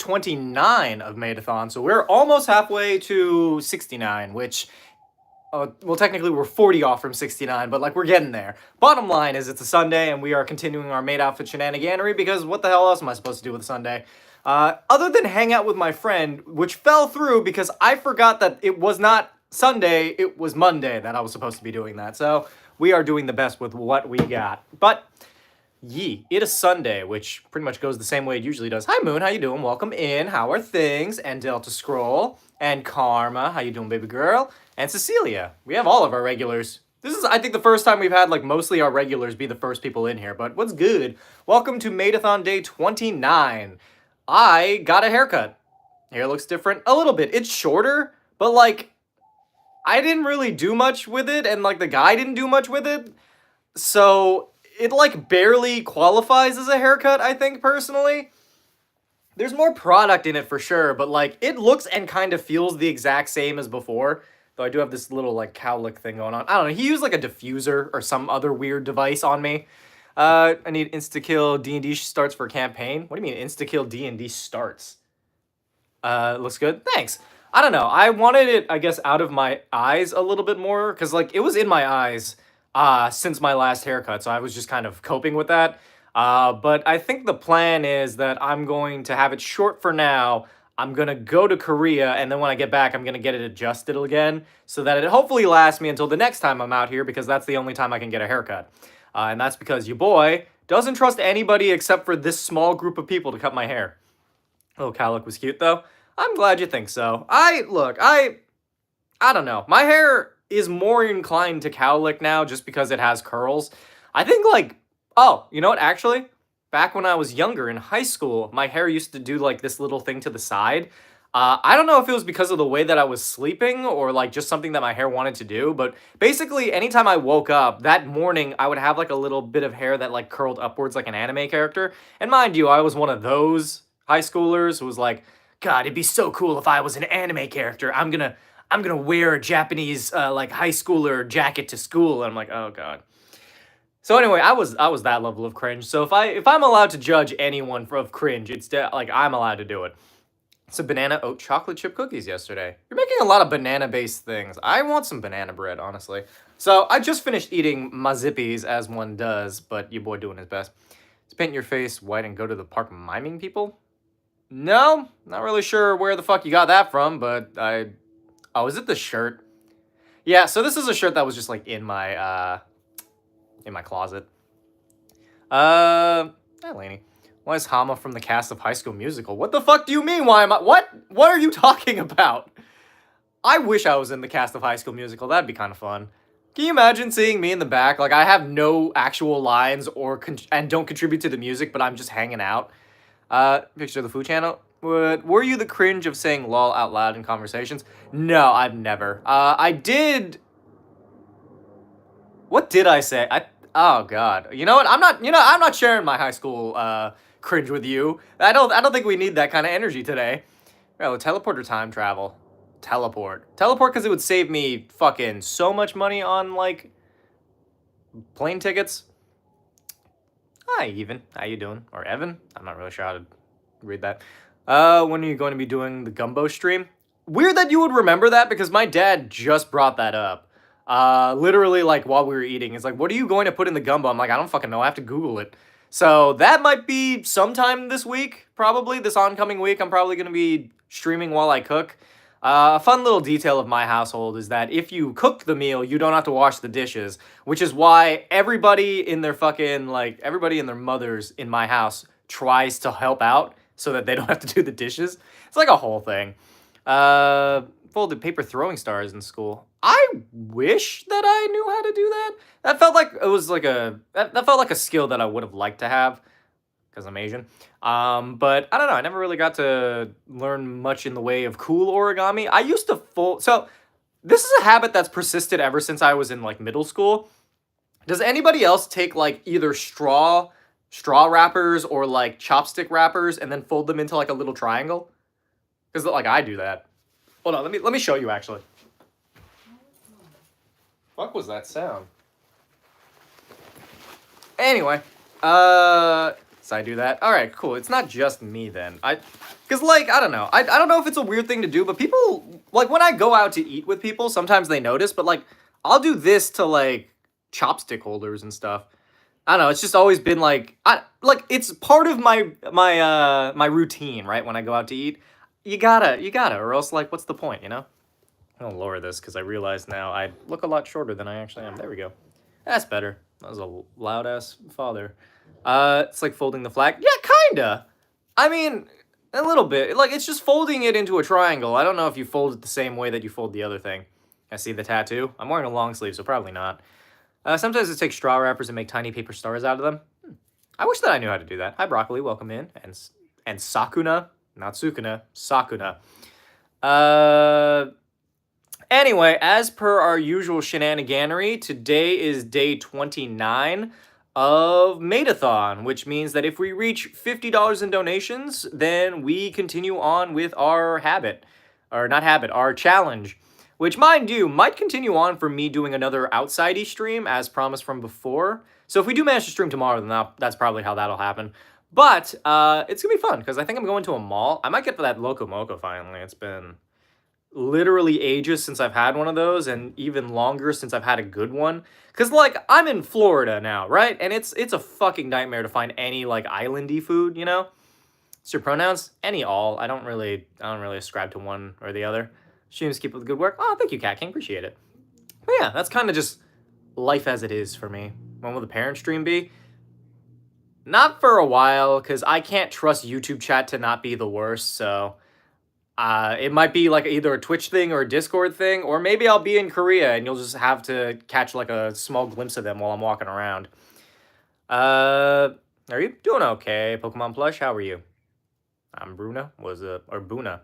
29 of Madathon, so we're almost halfway to 69, which, well, technically we're 40 off from 69, but, like, we're getting there. Bottom line is it's a Sunday, and we are continuing our maid outfit shenaniganery, because what the hell else am I supposed to do with a Sunday? Other than hang out with my friend, which fell through because I forgot that it was not Sunday, it was Monday that I was supposed to be doing that, so we are doing the best with what we got. But it is Sunday, which pretty much goes the same way it usually does. Hi, Moon. How you doing? Welcome in. How are things? And Delta Scroll. And Karma. How you doing, baby girl? And Cecilia. We have all of our regulars. This is, I think, the first time we've had, like, mostly our regulars be the first people in here. But what's good? Welcome to Madathon Day 29. I got a haircut. Hair looks different a little bit. It's shorter, but, like, I didn't really do much with it. And, like, the guy didn't do much with it. So it, like, barely qualifies as a haircut, I think, personally. There's more product in it for sure, but, like, it looks and kind of feels the exact same as before. Though I do have this little, like, cowlick thing going on. I don't know, he used, like, a diffuser or some other weird device on me. I need insta-kill D&D starts for campaign. What do you mean insta-kill D&D starts? Looks good. Thanks. I don't know. I wanted it, I guess, out of my eyes a little bit more, because, like, it was in my eyes since my last haircut, so I was just kind of coping with that. But I think the plan is that I'm going to have it short for now. I'm going to go to Korea, and then when I get back, I'm going to get it adjusted again, so that it hopefully lasts me until the next time I'm out here, because that's the only time I can get a haircut. And that's because your boy doesn't trust anybody except for this small group of people to cut my hair. Oh, cowlick was cute, though. I'm glad you think so. I don't know. My hair is more inclined to cowlick now just because it has curls. I think, like, oh, you know what, actually? Back when I was younger in high school, my hair used to do, like, this little thing to the side. I don't know if it was because of the way that I was sleeping or, like, just something that my hair wanted to do, but basically, anytime I woke up, that morning, I would have, like, a little bit of hair that, like, curled upwards like an anime character. And mind you, I was one of those high schoolers who was like, God, it'd be so cool if I was an anime character. I'm gonna wear a Japanese, like, high schooler jacket to school. And I'm like, oh, God. So anyway, I was that level of cringe. So if I'm allowed to judge anyone of cringe, it's like I'm allowed to do it. Some banana oat chocolate chip cookies yesterday. You're making a lot of banana-based things. I want some banana bread, honestly. So I just finished eating my zippies, as one does, but your boy doing his best. Let's paint your face white and go to the park miming people? No, not really sure where the fuck you got that from, but oh, is it the shirt? Yeah, so this is a shirt that was just, like, in my closet. Hi, Lainey. Why is Hama from the cast of High School Musical? What the fuck do you mean? Why am I? What are you talking about? I wish I was in the cast of High School Musical. That'd be kind of fun. Can you imagine seeing me in the back? Like, I have no actual lines and don't contribute to the music, but I'm just hanging out. Picture of the food channel. Were you the cringe of saying lol out loud in conversations? No, I've never. I did. What did I say? Oh God. You know what? I'm not sharing my high school cringe with you. I don't think we need that kind of energy today. Well, teleport or time travel? Teleport because it would save me fucking so much money on, like, plane tickets. Hi, Even. How you doing? Or Evan? I'm not really sure how to read that. When are you going to be doing the gumbo stream? Weird that you would remember that, because my dad just brought that up. Literally, like, while we were eating. It's like, what are you going to put in the gumbo? I'm like, I don't fucking know. I have to Google it. So that might be sometime this week, probably. This oncoming week, I'm probably going to be streaming while I cook. A fun little detail of my household is that if you cook the meal, you don't have to wash the dishes, which is why everybody in their mothers in my house tries to help out so that they don't have to do the dishes. It's like a whole thing. Folded paper throwing stars in school. I wish that I knew how to do that. That felt like it was like that felt like a skill that I would have liked to have, because I'm Asian. But I don't know. I never really got to learn much in the way of cool origami. I used to so this is a habit that's persisted ever since I was in, like, middle school. Does anybody else take, like, either straw wrappers or, like, chopstick wrappers and then fold them into, like, a little triangle? Because, like, I do that. Hold on, let me show you, actually. Fuck was that sound? Anyway, So I do that. All right, cool. It's not just me then. Because, like, I don't know. I don't know if it's a weird thing to do, but people, like, when I go out to eat with people, sometimes they notice, but, like, I'll do this to, like, chopstick holders and stuff. I don't know. It's just always been, like, it's part of my routine, right? When I go out to eat, you gotta, or else, like, what's the point, you know? I'll lower this because I realize now I look a lot shorter than I actually am. There we go. That's better. That was a loud-ass father. It's like folding the flag. Yeah, kinda. I mean, a little bit. Like, it's just folding it into a triangle. I don't know if you fold it the same way that you fold the other thing. I see the tattoo. I'm wearing a long sleeve, so probably not. Sometimes it takes straw wrappers and make tiny paper stars out of them. I wish that I knew how to do that. Hi, Broccoli. Welcome in. And Sakuna. Not Sukuna. Sakuna. Anyway, as per our usual shenaniganery, today is day 29 of Madathon, which means that if we reach $50 in donations, then we continue on with our our challenge, which, mind you, might continue on for me doing another outside-y stream, as promised from before. So if we do manage to stream tomorrow, then that's probably how that'll happen. But it's going to be fun, because I think I'm going to a mall. I might get for that Loco Moco finally. It's been literally ages since I've had one of those, and even longer since I've had a good one. Because, like, I'm in Florida now, right? And it's a fucking nightmare to find any, like, islandy food, you know? What's your pronouns? Any, all. I don't really ascribe to one or the other. Streams keep up the good work. Oh, thank you, Cat King. Appreciate it. But yeah, that's kind of just life as it is for me. When will the parent stream be? Not for a while, because I can't trust YouTube chat to not be the worst, so it might be like either a Twitch thing or a Discord thing, or maybe I'll be in Korea and you'll just have to catch like a small glimpse of them while I'm walking around. Are you doing okay, Pokemon Plush? How are you? I'm Bruna. Or Buna.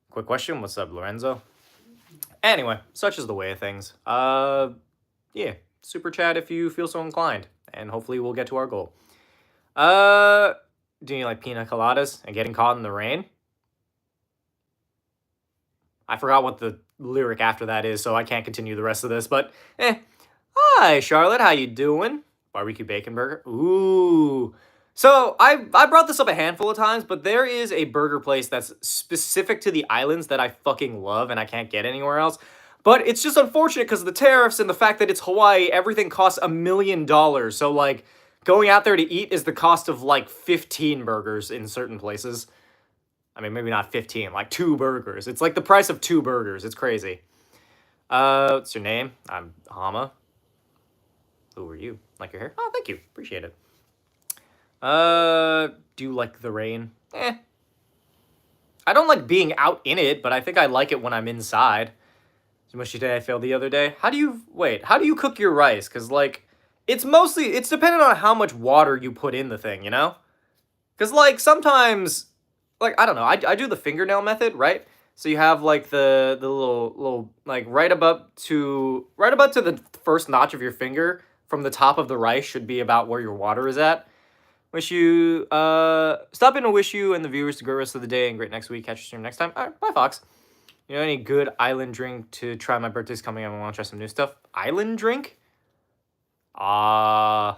Quick question. What's up, Lorenzo? Anyway, such is the way of things. Yeah, super chat if you feel so inclined, and hopefully we'll get to our goal. Do you like pina coladas and getting caught in the rain? I forgot what the lyric after that is, so I can't continue the rest of this, but Hi, Charlotte, how you doing? Barbecue bacon burger? Ooh. So, I brought this up a handful of times, but there is a burger place that's specific to the islands that I fucking love and I can't get anywhere else. But it's just unfortunate because of the tariffs and the fact that it's Hawaii, everything costs $1 million. So, like, going out there to eat is the cost of, like, 15 burgers in certain places. I mean, maybe not 15, like 2 burgers. It's like the price of 2 burgers. It's crazy. What's your name? I'm Hama. Who are you? Like your hair? Oh, thank you. Appreciate it. Do you like the rain? I don't like being out in it, but I think I like it when I'm inside. So much today I failed the other day. How do you cook your rice? Because, like, it's dependent on how much water you put in the thing, you know? Because, like, sometimes, like, I don't know, I do the fingernail method, right? So you have, like, the little, like, right about to the first notch of your finger from the top of the rice should be about where your water is at. Wish you, stop in to wish you and the viewers a great rest of the day and great next week. Catch you stream next time. All right, bye, Fox. You know any good island drink to try? My birthday's coming up. I want to try some new stuff. Island drink? No.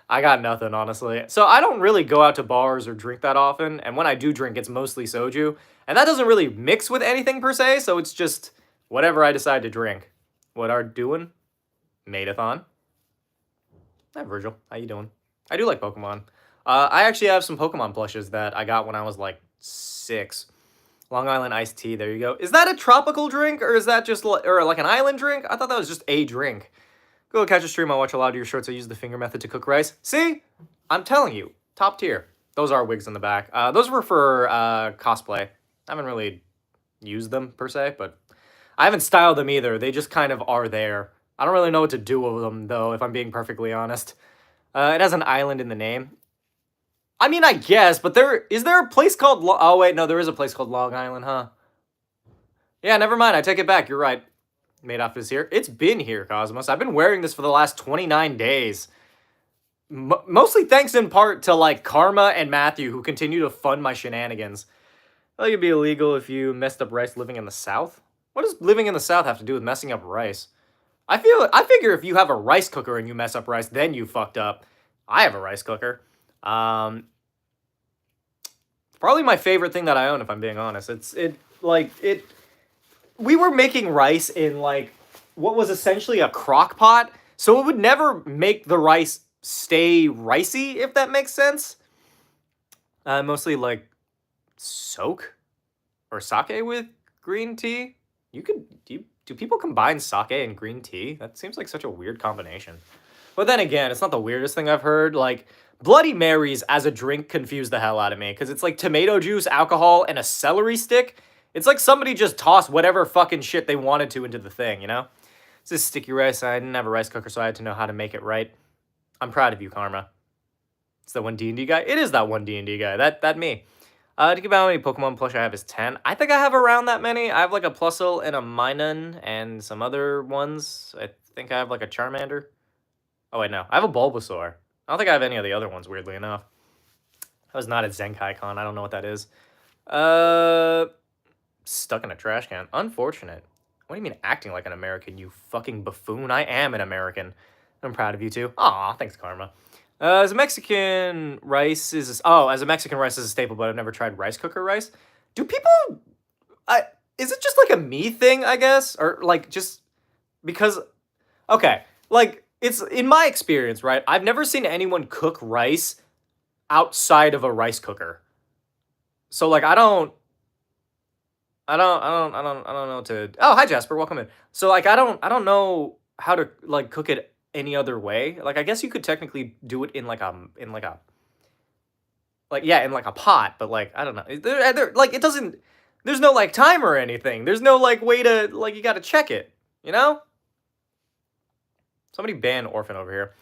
I got nothing, honestly. So I don't really go out to bars or drink that often. And when I do drink, it's mostly soju. And that doesn't really mix with anything per se. So it's just whatever I decide to drink. What are doing? Madathon. Hi, Virgil. How you doing? I do like Pokemon. I actually have some Pokemon plushes that I got when I was like 6. Long Island iced tea. There you go. Is that a tropical drink or is that just like an island drink? I thought that was just a drink. Go catch a stream. I watch a lot of your shorts. I use the finger method to cook rice. See? I'm telling you. Top tier. Those are wigs in the back. Those were for cosplay. I haven't really used them per se, but I haven't styled them either. They just kind of are there. I don't really know what to do with them, though, if I'm being perfectly honest. It has an island in the name. I mean, I guess, but is there a place called... Oh, wait, no, there is a place called Long Island, huh? Yeah, never mind. I take it back. You're right. Madoff is here. It's been here, Cosmos. I've been wearing this for the last 29 days. Mostly thanks in part to, like, Karma and Matthew, who continue to fund my shenanigans. I think it'd be illegal if you messed up rice living in the South. What does living in the South have to do with messing up rice? I figure if you have a rice cooker and you mess up rice, then you fucked up. I have a rice cooker. Probably my favorite thing that I own, if I'm being honest. We were making rice in like what was essentially a crock pot, so it would never make the rice stay ricey, if that makes sense. Mostly like soak or sake with green tea. Do people combine sake and green tea? That seems like such a weird combination. But then again, it's not the weirdest thing I've heard. Like, Bloody Marys as a drink confuse the hell out of me, because it's like tomato juice, alcohol, and a celery stick. It's like somebody just tossed whatever fucking shit they wanted to into the thing, you know? This is sticky rice. I didn't have a rice cooker, so I had to know how to make it right. I'm proud of you, Karma. It's the one D&D guy? It is that one D&D guy. That me. To give out how many Pokemon plush I have is 10. I think I have around that many. I have like a Plusle and a Minun and some other ones. I think I have like a Charmander. Oh, wait, no. I have a Bulbasaur. I don't think I have any of the other ones, weirdly enough. I was not at Zenkai-Con. I don't know what that is. Stuck in a trash can. Unfortunate. What do you mean acting like an American, you fucking buffoon? I am an American. I'm proud of you, too. Aw, thanks, Karma. As a Mexican rice is a staple, but I've never tried rice cooker rice. Do people... is it just like a me thing, I guess? Or like just... Because... Okay, like... It's, in my experience, right, I've never seen anyone cook rice outside of a rice cooker. So, like, I don't know to... Oh, hi, Jasper, welcome in. So, like, I don't know how to, like, cook it any other way. Like, I guess you could technically do it in, like, in like a pot, but, like, I don't know. Like, it doesn't... There's no, like, timer or anything. There's no, like, way to, like, you gotta check it, you know? Somebody ban orphan over here.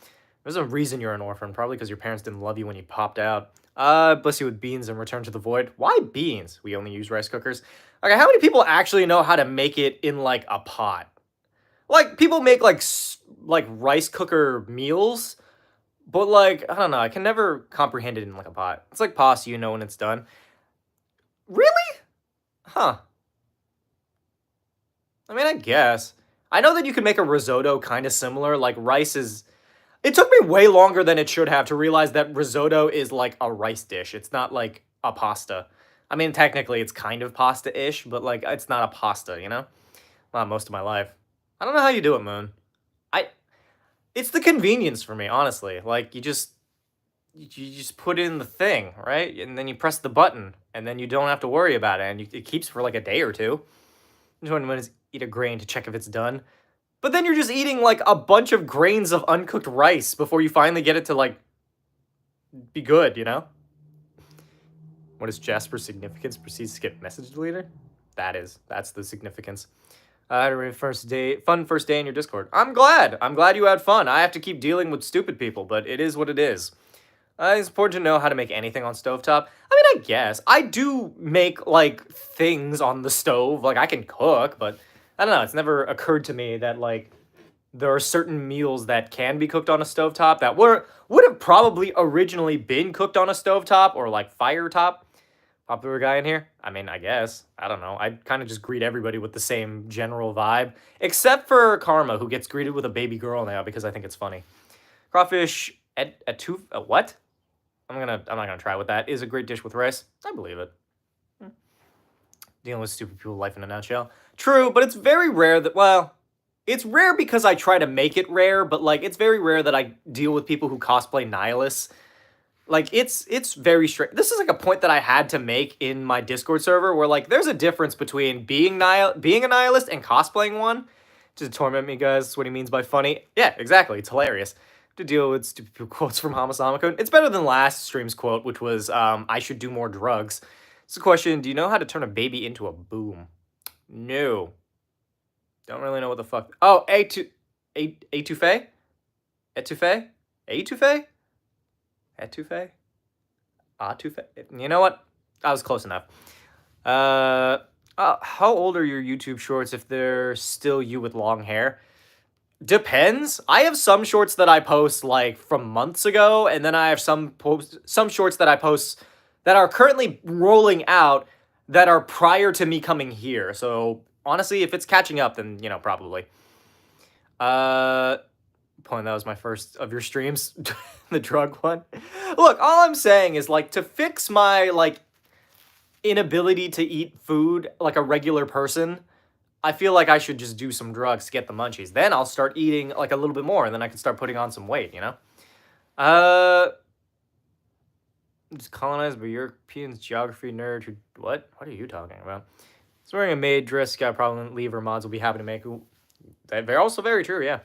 There's a reason you're an orphan. Probably because your parents didn't love you when you popped out. Bless you with beans and return to the void. Why beans? We only use rice cookers. Okay, how many people actually know how to make it in, like, a pot? Like, people make, like rice cooker meals. But, like, I don't know. I can never comprehend it in, like, a pot. It's like pasta, you know when it's done. Really? Huh. I mean, I guess. I know that you can make a risotto kind of similar, like rice is... It took me way longer than it should have to realize that risotto is like a rice dish. It's not like a pasta. I mean, technically it's kind of pasta-ish, but like it's not a pasta, you know? Not most of my life. I don't know how you do it, Moon. It's the convenience for me, honestly. Like, you just put in the thing, right? And then you press the button, and then you don't have to worry about it, and it keeps for like a day or two. 20 minutes, eat a grain to check if it's done. But then you're just eating, like, a bunch of grains of uncooked rice before you finally get it to, like, be good, you know? What is Jasper's significance? Proceeds to skip message deleter? That's the significance. Fun first day in your Discord. I'm glad you had fun. I have to keep dealing with stupid people, but it is what it is. It's important to know how to make anything on stovetop. I mean, I guess. I do make, like, things on the stove. Like, I can cook, but I don't know. It's never occurred to me that, like, there are certain meals that can be cooked on a stovetop that would have probably originally been cooked on a stovetop or, like, fire top. Popular guy in here? I mean, I guess. I don't know. I kind of just greet everybody with the same general vibe. Except for Karma, who gets greeted with a baby girl now because I think it's funny. Crawfish what? I'm not gonna try with that. Is a great dish with rice. I believe it. Dealing with stupid people, life in a nutshell. True, but it's very rare that, well, it's rare because I try to make it rare, but, like, it's very rare that I deal with people who cosplay nihilists. Like, it's very straight. This is, like, a point that I had to make in my Discord server where, like, there's a difference between being a nihilist and cosplaying one. Just to torment me, guys. That's what he means by funny. Yeah, exactly. It's hilarious. To deal with stupid quotes from Hamasamakun. It's better than last stream's quote, which was, I should do more drugs. It's a question, do you know how to turn a baby into a boom? No. Don't really know what the fuck. Oh, etouffee? Etouffee? Etouffee? Etouffee? Atouffee? You know what? I was close enough. How old are your YouTube shorts if they're still you with long hair? Depends. I have some shorts that I post, like, from months ago, and then I have some shorts that I post that are currently rolling out that are prior to me coming here. So, honestly, if it's catching up, then, you know, probably. Point that was my first of your streams, the drug one. Look, all I'm saying is like to fix my like inability to eat food like a regular person. I feel like I should just do some drugs to get the munchies. Then I'll start eating like a little bit more, and then I can start putting on some weight. You know. Just colonized by Europeans, geography nerd who what? What are you talking about? He's wearing a maid dress. Got a problem. Lever mods will be happy to make. They're also very true. Yeah.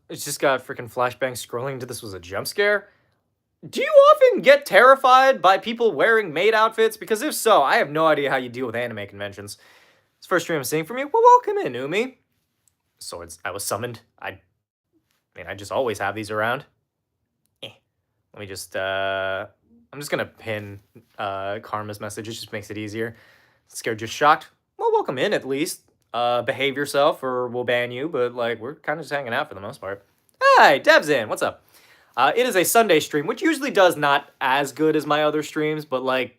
It's just got freaking flashbangs scrolling into this was a jump scare. Do you often get terrified by people wearing maid outfits? Because if so, I have no idea how you deal with anime conventions. It's the first stream I'm seeing from you. Well, welcome in, Umi. Swords. I was summoned. I mean, I just always have these around. Let me just, I'm just gonna pin, Karma's message. It just makes it easier. Scared, just shocked. Well, welcome in, at least. Behave yourself or we'll ban you, but, like, we're kind of just hanging out for the most part. Hi, Dev's in. What's up? It is a Sunday stream, which usually does not as good as my other streams, but, like,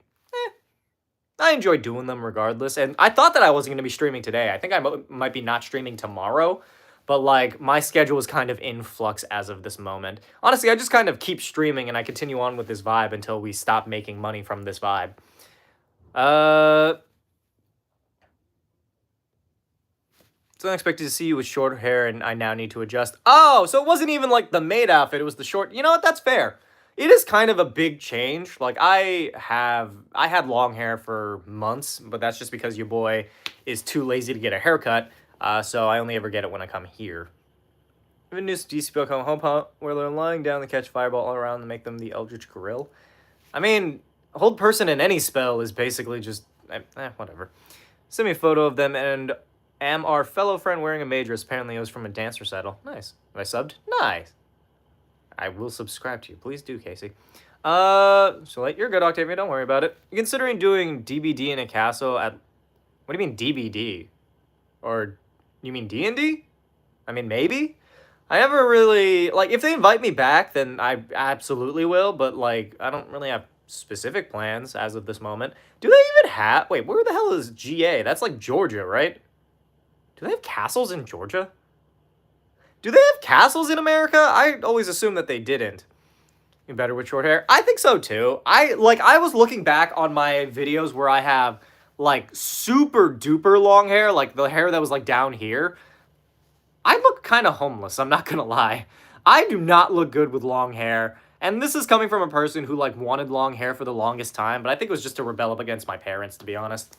I enjoy doing them regardless. And I thought that I wasn't going to be streaming today. I think I might be not streaming tomorrow. But, like, my schedule is kind of in flux as of this moment. Honestly, I just kind of keep streaming and I continue on with this vibe until we stop making money from this vibe. It's unexpected to see you with short hair and I now need to adjust. Oh, so it wasn't even, like, the maid outfit. It was the short... You know what? That's fair. It is kind of a big change. Like, I had long hair for months, but that's just because your boy is too lazy to get a haircut. So I only ever get it when I come here. Even new DC spell come home where they're lying down to catch fireball all around and make them the Eldritch Grill. I mean, hold person in any spell is basically just whatever. Send me a photo of them and am our fellow friend wearing a mage dress. Apparently it was from a dance recital. Nice. Have I subbed? Nice. I will subscribe to you. Please do, Casey. So like you're good, Octavia. Don't worry about it. You're considering doing DBD in a castle at... What do you mean DBD? Or you mean D&D? I mean, maybe? I never really... Like, if they invite me back, then I absolutely will. But, like, I don't really have specific plans as of this moment. Do they even have... Wait, where the hell is GA? That's, like, Georgia, right? Do they have castles in Georgia? Do they have castles in America? I always assumed that they didn't. You better with short hair? I think so, too. I was looking back on my videos where I have... like, super duper long hair, like the hair that was, like, down here. I look kind of homeless, I'm not gonna lie. I do not look good with long hair. And this is coming from a person who, like, wanted long hair for the longest time, but I think it was just to rebel up against my parents, to be honest.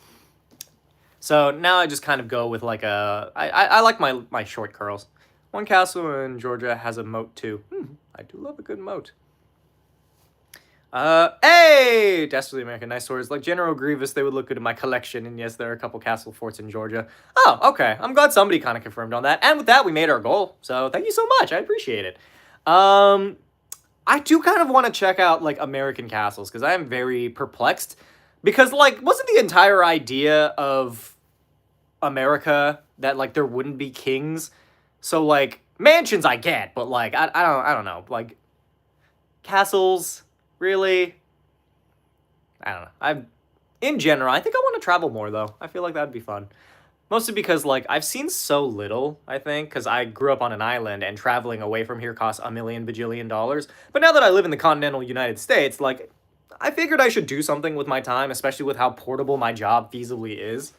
So, now I just kind of go with, like, I like my short curls. One castle in Georgia has a moat, too. I do love a good moat. Hey! Dastardly American, nice swords. Like General Grievous, they would look good in my collection. And yes, there are a couple castle forts in Georgia. Oh, okay. I'm glad somebody kind of confirmed on that. And with that, we made our goal. So thank you so much. I appreciate it. I do kind of want to check out, like, American castles. Because I am very perplexed. Because, like, wasn't the entire idea of America that, like, there wouldn't be kings? So, like, mansions I get. But, like, I don't know. Like, castles... Really? I don't know. In general, I think I want to travel more, though. I feel like that'd be fun. Mostly because, like, I've seen so little, I think, because I grew up on an island, and traveling away from here costs $1 million bajillion. But now that I live in the continental United States, like, I figured I should do something with my time, especially with how portable my job feasibly is.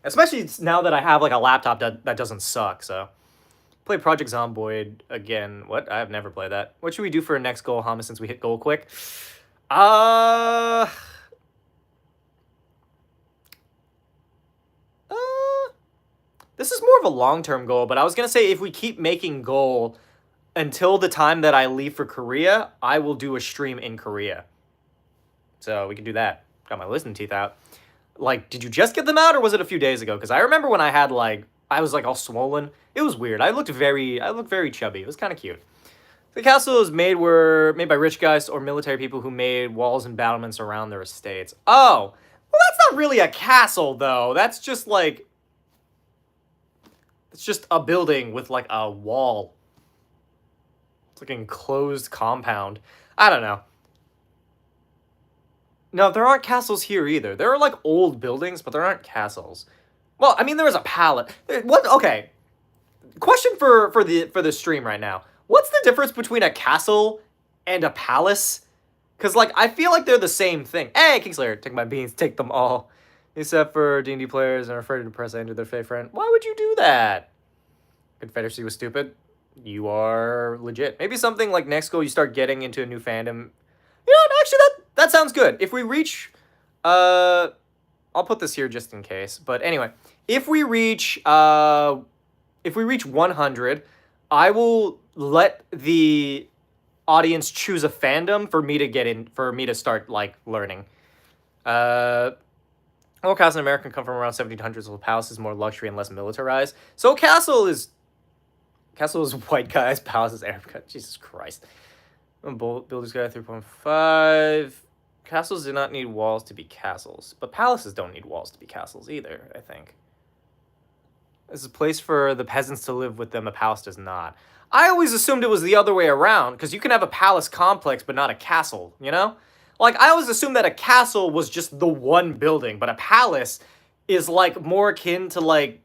Especially now that I have, like, a laptop that doesn't suck, so... Play Project Zomboid again. What? I've never played that. What should we do for a next goal, Hama, since we hit goal quick? This is more of a long-term goal, but I was going to say if we keep making goal until the time that I leave for Korea, I will do a stream in Korea. So we can do that. Got my listening teeth out. Like, did you just get them out, or was it a few days ago? Because I remember when I had, like, I was, like, all swollen. It was weird. I looked very chubby. It was kind of cute. The castles were made by rich guys or military people who made walls and battlements around their estates. Oh, well, that's not really a castle, though. That's just, like... It's just a building with, like, a wall. It's like an enclosed compound. I don't know. No, there aren't castles here either. There are, like, old buildings, but there aren't castles. Well, I mean, there was a palace. What? Okay. question for the stream right now. What's the difference between a castle and a palace? Because, like, I feel like they're the same thing. Hey, Kingslayer, take my beans, take them all. Except for D&D players and are afraid to press enter their favorite friend. Why would you do that? Confederacy was stupid. You are legit. Maybe something like next goal, you start getting into a new fandom. You know, actually, that sounds good. If we reach, I'll put this here just in case. But anyway, if we reach 100, I will let the audience choose a fandom for me to get in, for me to start, like, learning. All castles in America come from around 1700s, while palace is more luxury and less militarized. So castle is white guys, palace is Arab guys. Jesus Christ. Builder's Guide 3.5. Castles do not need walls to be castles, but palaces don't need walls to be castles either, I think. This is a place for the peasants to live with them, a palace does not. I always assumed it was the other way around, because you can have a palace complex, but not a castle, you know? Like, I always assumed that a castle was just the one building, but a palace is, like, more akin to, like,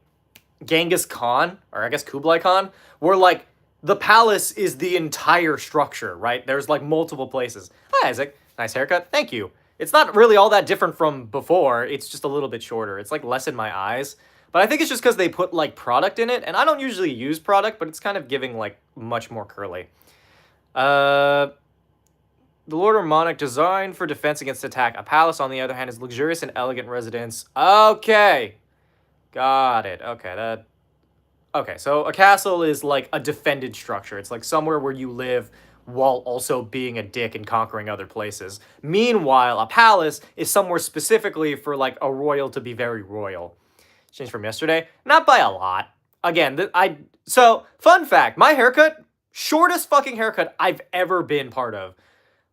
Genghis Khan, or I guess Kublai Khan, where, like, the palace is the entire structure, right? There's, like, multiple places. Hi, Isaac. Nice haircut. Thank you. It's not really all that different from before. It's just a little bit shorter. It's, like, less in my eyes. But I think it's just because they put, like, product in it, and I don't usually use product, but it's kind of giving, like, much more curly. The Lord or Monarch designed for defense against attack. A palace, on the other hand, is luxurious and elegant residence. Okay. Got it. Okay, so a castle is like a defended structure. It's like somewhere where you live while also being a dick and conquering other places. Meanwhile, a palace is somewhere specifically for like a royal to be very royal. Changed from yesterday? Not by a lot. Again, so, fun fact, my haircut, shortest fucking haircut I've ever been part of.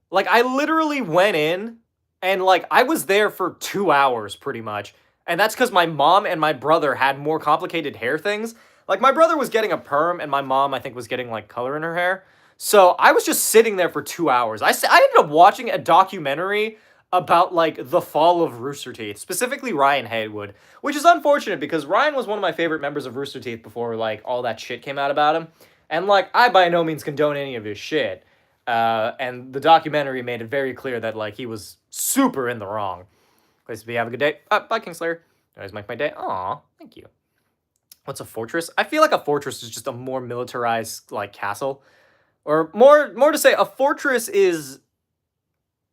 Like, I literally went in, and, like, I was there for 2 hours, pretty much. And that's because my mom and my brother had more complicated hair things. Like, my brother was getting a perm, and my mom, I think, was getting, like, color in her hair. So, I was just sitting there for 2 hours. I ended up watching a documentary about, like, the fall of Rooster Teeth. Specifically, Ryan Haywood. Which is unfortunate, because Ryan was one of my favorite members of Rooster Teeth before, like, all that shit came out about him. And, like, I by no means condone any of his shit. And the documentary made it very clear that, like, he was super in the wrong. Please be have a good day. Bye, Kingslayer. You always make my day. Aw, thank you. What's a fortress? I feel like a fortress is just a more militarized, like, castle. Or more to say, a fortress is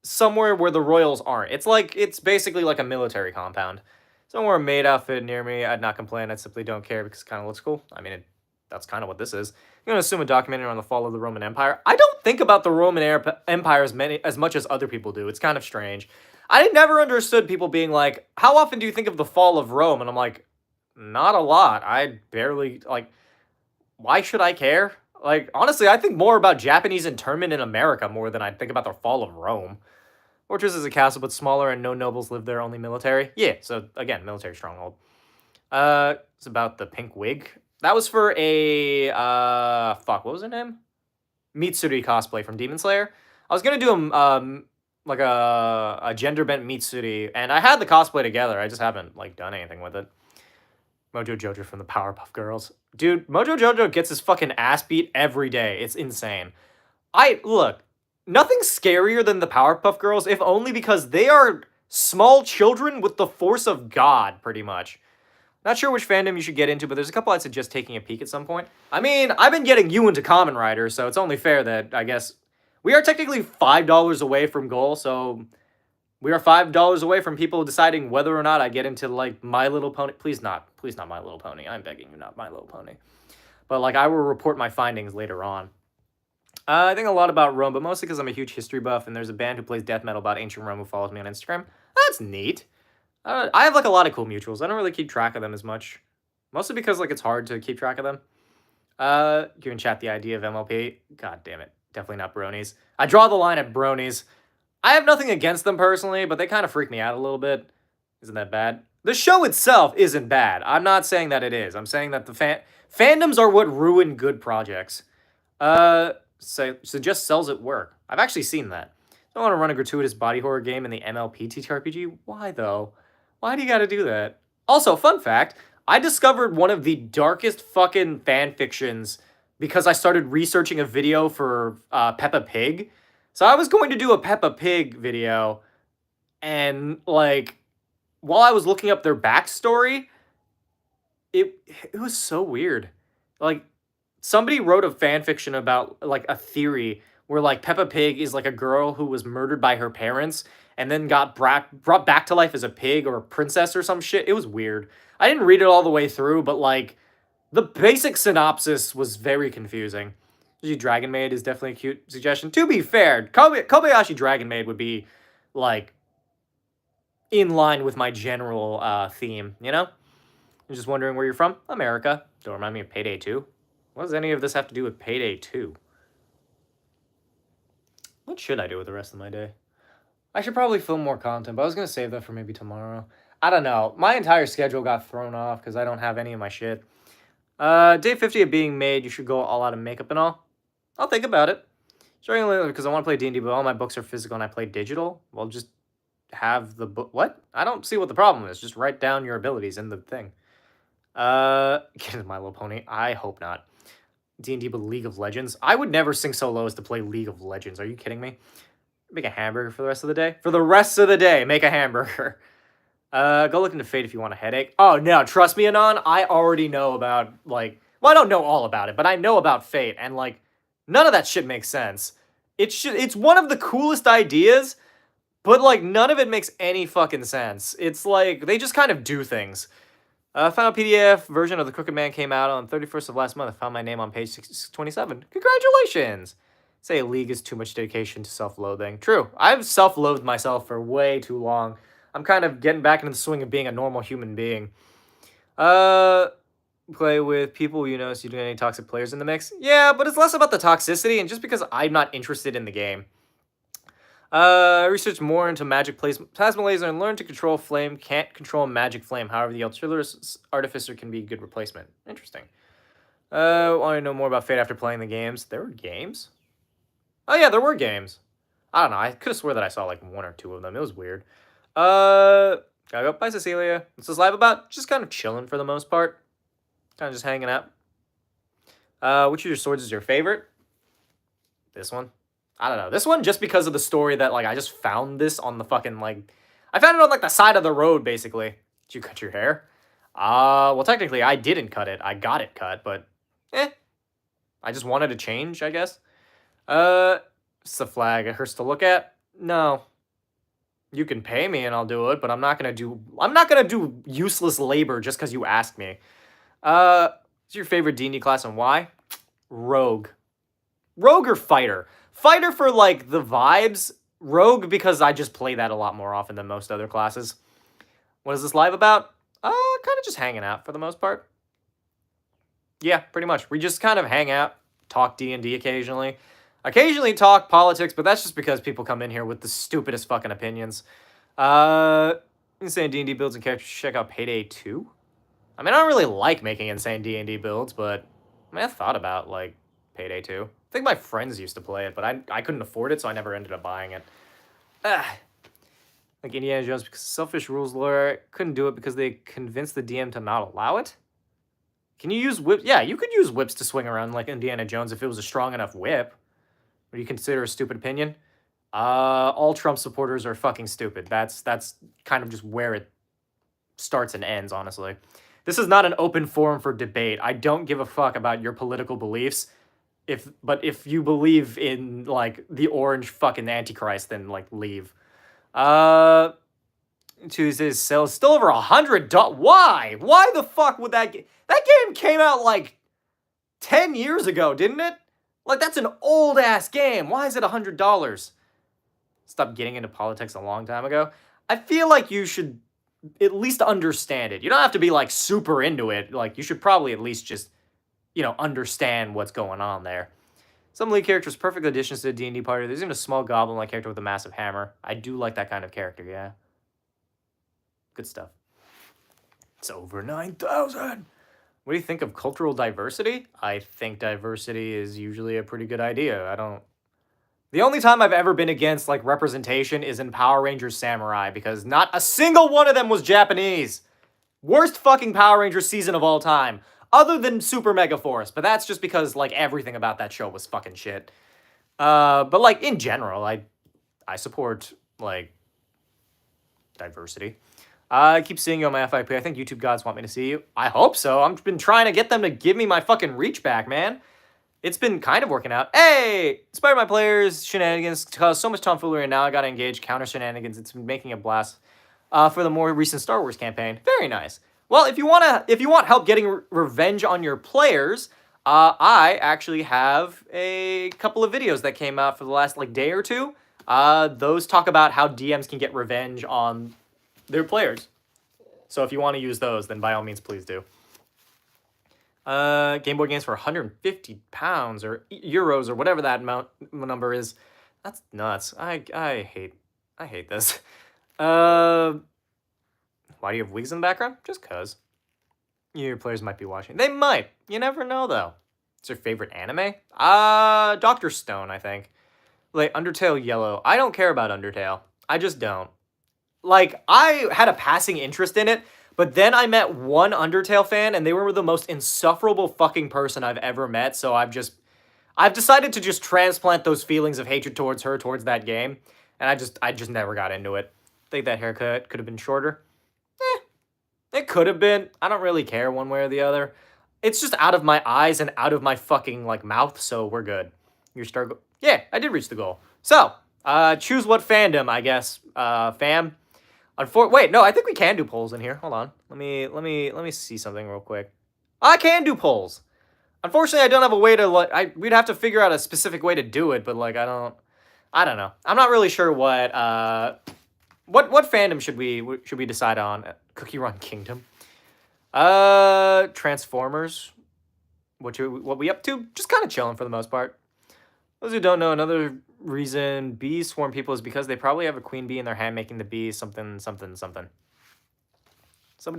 somewhere where the royals aren't. It's like, it's basically like a military compound. Somewhere a maid outfit near me, I'd not complain. I simply don't care because it kind of looks cool. I mean, that's kind of what this is. I'm going to assume a documentary on the fall of the Roman Empire. I don't think about the Roman Empire as much as other people do. It's kind of strange. I never understood people being like, how often do you think of the fall of Rome? And I'm like, not a lot. I barely, like, why should I care? Like, honestly, I think more about Japanese internment in America more than I think about the fall of Rome. Fortress is a castle, but smaller, and no nobles live there, only military. Yeah, so, again, military stronghold. It's about the pink wig. That was for a, what was her name? Mitsuri cosplay from Demon Slayer. I was gonna do like a gender-bent Mitsuri, and I had the cosplay together. I just haven't, like, done anything with it. Mojo Jojo from the Powerpuff Girls. Dude, Mojo Jojo gets his fucking ass beat every day. It's insane. Look, nothing's scarier than the Powerpuff Girls, if only because they are small children with the force of God, pretty much. Not sure which fandom you should get into, but there's a couple I'd suggest taking a peek at some point. I mean, I've been getting you into Kamen Rider, so it's only fair that, I guess, we are technically $5 away from goal, so we are $5 away from people deciding whether or not I get into, like, My Little Pony. Please not My Little Pony. I'm begging you, not My Little Pony. But, like, I will report my findings later on. I think a lot about Rome, but mostly because I'm a huge history buff, and there's a band who plays death metal about ancient Rome who follows me on Instagram. That's neat. I have, like, a lot of cool mutuals. I don't really keep track of them as much. Mostly because, like, it's hard to keep track of them. You can chat the idea of MLP. God damn it. Definitely not bronies. I draw the line at bronies. I have nothing against them personally, but they kind of freak me out a little bit. Isn't that bad? The show itself isn't bad. I'm not saying that it is. I'm saying that the fandoms are what ruin good projects. Suggest sells at work. I've actually seen that. I don't want to run a gratuitous body horror game in the MLP TTRPG. Why, though? Why do you gotta do that? Also, fun fact, I discovered one of the darkest fucking fan fictions because I started researching a video for Peppa Pig. So I was going to do a Peppa Pig video, and like while I was looking up their backstory, it it was so weird. Like somebody wrote a fan fiction about like a theory where like Peppa Pig is like a girl who was murdered by her parents and then got brought back to life as a pig or a princess or some shit. It was weird. I didn't read it all the way through, but like the basic synopsis was very confusing. Dragon Maid is definitely a cute suggestion. To be fair, Kobayashi Dragon Maid would be like in line with my general theme, you know? I'm just wondering where you're from. America. Don't remind me of Payday 2. What does any of this have to do with Payday 2? What should I do with the rest of my day? I should probably film more content, but I was going to save that for maybe tomorrow. I don't know. My entire schedule got thrown off because I don't have any of my shit. Day 50 of being made, you should go all out of makeup and all. I'll think about it. Showing because I want to play D&D, but all my books are physical and I play digital. Well, just have the book. What? I don't see what the problem is. Just write down your abilities in the thing. Get into My Little Pony. I hope not. D&D, but League of Legends. I would never sing so low as to play League of Legends. Are you kidding me? Make a hamburger for the rest of the day. For the rest of the day, make a hamburger. Go look into Fate if you want a headache. Oh, no, trust me, Anon, I already know about, like... Well, I don't know all about it, but I know about Fate, and, like, none of that shit makes sense. It's one of the coolest ideas, but, like, none of it makes any fucking sense. It's like, they just kind of do things. Final PDF version of The Crooked Man came out on 31st of last month. I found my name on page 27. Congratulations! Say a league is too much dedication to self-loathing. True. I've self-loathed myself for way too long. I'm kind of getting back into the swing of being a normal human being. Play with people you notice you do any toxic players in the mix? Yeah, but it's less about the toxicity and just because I'm not interested in the game. Research more into magic plasma laser and learn to control flame. Can't control magic flame. However, the Ulterior's Artificer can be a good replacement. Interesting. Want to know more about Fate after playing the games? There were games? Oh yeah, there were games. I don't know. I could have swore that I saw like one or two of them. It was weird. Gotta go. Bye, Cecilia. What's this live about? Just kind of chilling for the most part. Kind of just hanging out. Which of your swords is your favorite? This one. I don't know. This one just because of the story that, like, I just found this on the fucking, like... I found it on, like, the side of the road, basically. Did you cut your hair? Well, technically, I didn't cut it. I got it cut, but... I just wanted to change, I guess. It's a flag. It hurts to look at? No. You can pay me and I'll do it, but I'm not gonna do useless labor just because you asked me. What's your favorite D&D class and why? Rogue. Rogue or Fighter? Fighter for, like, the vibes. Rogue because I just play that a lot more often than most other classes. What is this live about? Kind of just hanging out for the most part. Yeah, pretty much. We just kind of hang out, talk D&D occasionally. Occasionally talk politics, but that's just because people come in here with the stupidest fucking opinions. Insane D&D builds and characters. Check out Payday 2. I mean, I don't really like making insane D&D builds, but I mean, I thought about, like, Payday 2. I think my friends used to play it, but I couldn't afford it, so I never ended up buying it. Like Indiana Jones, because selfish rules lawyer couldn't do it because they convinced the DM to not allow it. Can you use whips? Yeah, you could use whips to swing around like Indiana Jones if it was a strong enough whip. What do you consider a stupid opinion? All Trump supporters are fucking stupid. That's kind of just where it starts and ends, honestly. This is not an open forum for debate. I don't give a fuck about your political beliefs. But if you believe in, like, the orange fucking Antichrist, then, like, leave. Tuesday's sale is still over $100. Why? Why the fuck would that game... That game came out, like, 10 years ago, didn't it? Like, that's an old-ass game. Why is it $100? Stopped getting into politics a long time ago. I feel like you should at least understand it. You don't have to be, like, super into it. Like, you should probably at least just... you know, understand what's going on there. Some lead characters, perfect additions to the D&D party. There's even a small goblin-like character with a massive hammer. I do like that kind of character, yeah. Good stuff. It's over 9,000. What do you think of cultural diversity? I think diversity is usually a pretty good idea. The only time I've ever been against, like, representation is in Power Rangers Samurai, because not a single one of them was Japanese. Worst fucking Power Rangers season of all time. Other than Super Mega Force. But that's just because, like, everything about that show was fucking shit. But, like, in general, I support, like, diversity. I keep seeing you on my FIP. I think YouTube gods want me to see you. I hope so. I've been trying to get them to give me my fucking reach back, man. It's been kind of working out. Hey! Despite my players' shenanigans caused so much tomfoolery, and now I gotta engage counter shenanigans. It's been making a blast for the more recent Star Wars campaign. Very nice. Well, if you want help getting revenge on your players, I actually have a couple of videos that came out for the last like day or two. Those talk about how DMs can get revenge on their players. So if you want to use those, then by all means, please do. Game Boy games for 150 pounds or euros or whatever that number is. That's nuts. I hate this. Why do you have wigs in the background? Just cause. Your players might be watching. They might. You never know though. What's your favorite anime? Dr. Stone, I think. Like Undertale Yellow. I don't care about Undertale. I just don't. Like, I had a passing interest in it, but then I met one Undertale fan, and they were the most insufferable fucking person I've ever met, so I've decided to just transplant those feelings of hatred towards her, towards that game, and I just never got into it. I think that haircut could have been shorter. It could have been. I don't really care one way or the other. It's just out of my eyes and out of my fucking, like, mouth, so we're good. Your star goal. Yeah, I did reach the goal. So, choose what fandom, I guess, fam. Wait, no, I think we can do polls in here. Hold on. Let me see something real quick. I can do polls. Unfortunately, I don't have a way to we'd have to figure out a specific way to do it, but like I don't know. I'm not really sure what fandom should we decide on? Cookie Run Kingdom. Transformers. What we up to? Just kind of chilling for the most part. Those who don't know, another reason bees swarm people is because they probably have a queen bee in their hand making the bee something. Somebody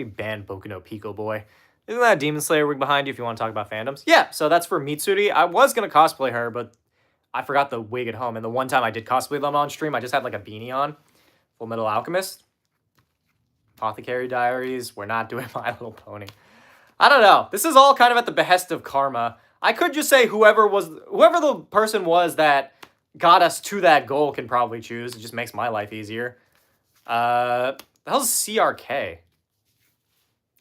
banned Boku no Pico Boy. Isn't that a Demon Slayer wig behind you if you want to talk about fandoms? Yeah, so that's for Mitsuri. I was going to cosplay her, but I forgot the wig at home. And the one time I did cosplay them on stream, I just had like a beanie on. Full Metal Alchemist. Apothecary Diaries. We're not doing My Little Pony. I don't know. This is all kind of at the behest of karma. I could just say whoever the person was that got us to that goal can probably choose. It just makes my life easier. The hell's CRK?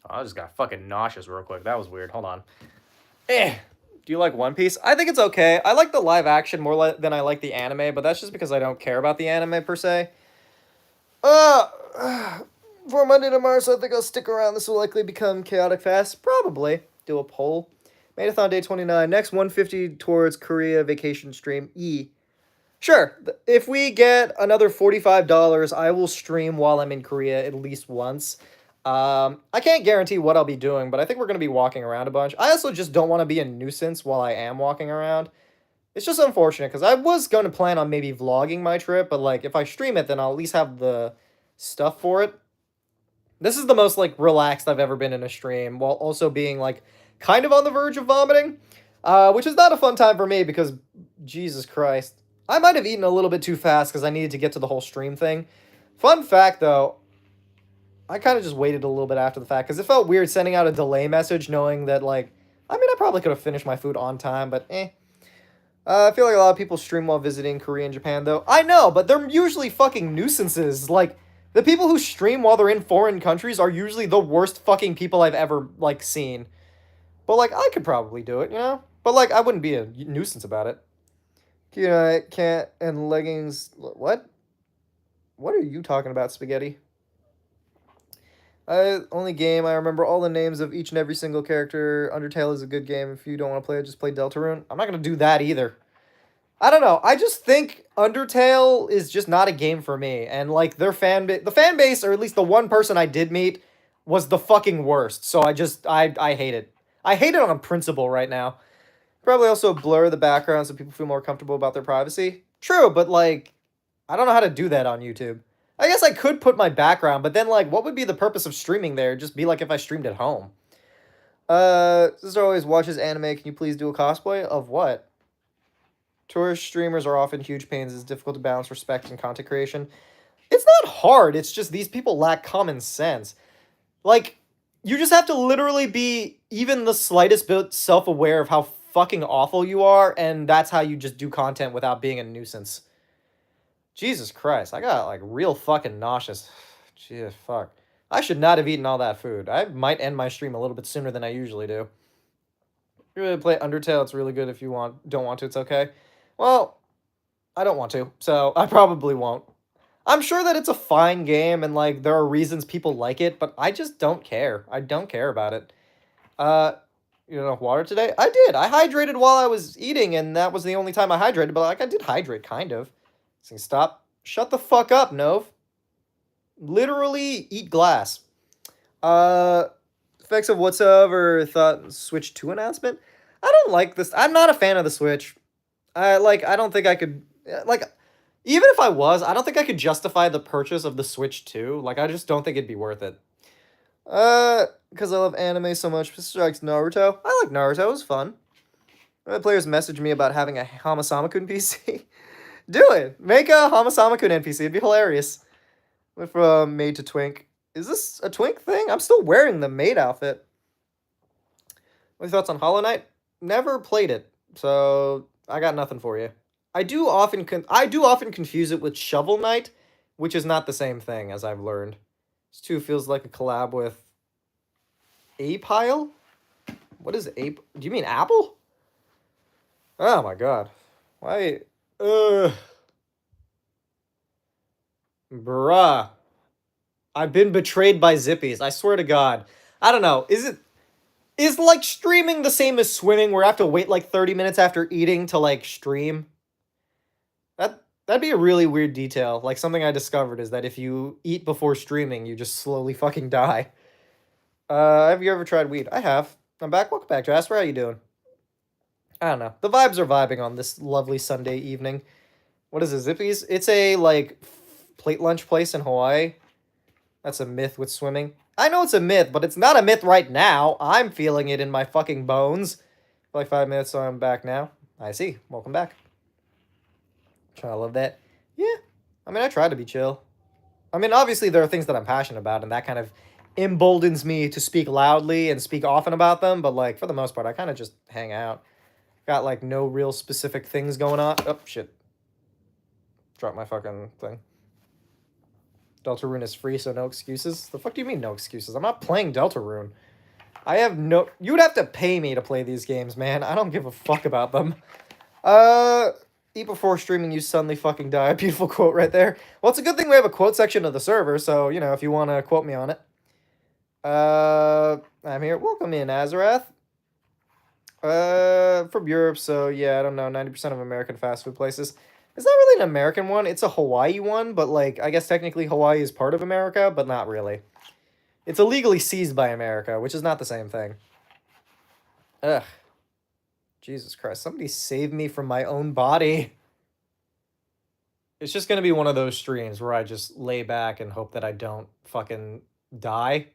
Oh, I just got fucking nauseous real quick. That was weird. Hold on. Do you like One Piece? I think it's okay. I like the live action more than I like the anime, but that's just because I don't care about the anime per se. For Monday to Mars, I think I'll stick around. This will likely become chaotic fast. Probably. Do a poll. Madathon Day 29. Next 150 towards Korea vacation stream. Sure. If we get another $45, I will stream while I'm in Korea at least once. I can't guarantee what I'll be doing, but I think we're going to be walking around a bunch. I also just don't want to be a nuisance while I am walking around. It's just unfortunate, because I was going to plan on maybe vlogging my trip, but, like, if I stream it, then I'll at least have the stuff for it. This is the most, like, relaxed I've ever been in a stream, while also being, like, kind of on the verge of vomiting, which is not a fun time for me, because, Jesus Christ. I might have eaten a little bit too fast, because I needed to get to the whole stream thing. Fun fact, though, I kind of just waited a little bit after the fact, because it felt weird sending out a delay message, knowing that, like, I mean, I probably could have finished my food on time, but I feel like a lot of people stream while visiting Korea and Japan, though. I know, but they're usually fucking nuisances. Like, the people who stream while they're in foreign countries are usually the worst fucking people I've ever, like, seen. But, like, I could probably do it, you know? But, like, I wouldn't be a nuisance about it. You know, cat and leggings. What? What are you talking about, Spaghetti? Only game, I remember all the names of each and every single character. Undertale is a good game. If you don't want to play it, just play Deltarune. I'm not going to do that either. I don't know. I just think Undertale is just not a game for me. And, like, the fan base, or at least the one person I did meet, was the fucking worst. So I hate it. I hate it on principle right now. Probably also blur the background so people feel more comfortable about their privacy. True, but, like, I don't know how to do that on YouTube. I guess I could put my background, but then, like, what would be the purpose of streaming there? Just be like if I streamed at home. Sister always watches anime. Can you please do a cosplay? Of what? Tourist streamers are often huge pains. It's difficult to balance respect and content creation. It's not hard. It's just these people lack common sense. Like, You just have to literally be even the slightest bit self-aware of how fucking awful you are, and that's how you just do content without being a nuisance. Jesus Christ, I got like real fucking nauseous. Gee, fuck. I should not have eaten all that food. I might end my stream a little bit sooner than I usually do. You really play Undertale, it's really good. If you don't want to, it's okay. Well, I don't want to, so I probably won't. I'm sure that it's a fine game and like there are reasons people like it, but I just don't care. I don't care about it. Uh, you know, water today? I did. I hydrated while I was eating, and that was the only time I hydrated, but like I did hydrate, kind of. So stop. Shut the fuck up, Nove. Literally eat glass. Effects of whatsoever thought Switch 2 announcement? I don't like this. I'm not a fan of the Switch. I don't think I could like even if I was, I don't think I could justify the purchase of the Switch 2. Like I just don't think it'd be worth it. Because I love anime so much. Strikes Naruto. I like Naruto. It was fun. Players messaged me about having a Hamasamakun PC. Do it. Make a Hamasamakun NPC. It'd be hilarious. Went from maid to twink. Is this a twink thing? I'm still wearing the maid outfit. What are your thoughts on Hollow Knight? Never played it, so I got nothing for you. I do often confuse it with Shovel Knight, which is not the same thing, as I've learned. This too feels like a collab with Apile? What is Ape? Do you mean Apple? Oh my god. Why? Bruh. I've been betrayed by Zippies. I swear to God. I don't know. Is like streaming the same as swimming where I have to wait like 30 minutes after eating to like stream? That'd be a really weird detail. Like something I discovered is that if you eat before streaming, you just slowly fucking die. Have you ever tried weed? I have. I'm back. Welcome back, Jasper. How you doing? I don't know. The vibes are vibing on this lovely Sunday evening. What is it, Zippies? It's a like plate lunch place in Hawaii. That's a myth with swimming. I know it's a myth, but it's not a myth right now. I'm feeling it in my fucking bones. For like 5 minutes, so I'm back now. I see. Welcome back. Trying to love that. Yeah. I mean, I try to be chill. I mean, obviously there are things that I'm passionate about, and that kind of emboldens me to speak loudly and speak often about them, but like, for the most part, I kind of just hang out. Got like no real specific things going on. Oh, shit. Drop my fucking thing. Deltarune is free, so no excuses. The fuck do you mean no excuses? I'm not playing Deltarune. I have no... You would have to pay me to play these games, man. I don't give a fuck about them. Eat before streaming, you suddenly fucking die. Beautiful quote right there. Well, it's a good thing we have a quote section of the server, so, you know, if you want to quote me on it. I'm here. Welcome in, Azarath. From Europe, so yeah, I don't know, 90% of American fast food places. It's not really an American one, it's a Hawaii one, but like, I guess technically Hawaii is part of America, but not really. It's illegally seized by America, which is not the same thing. Ugh. Jesus Christ, somebody save me from my own body. It's just gonna be one of those streams where I just lay back and hope that I don't fucking die.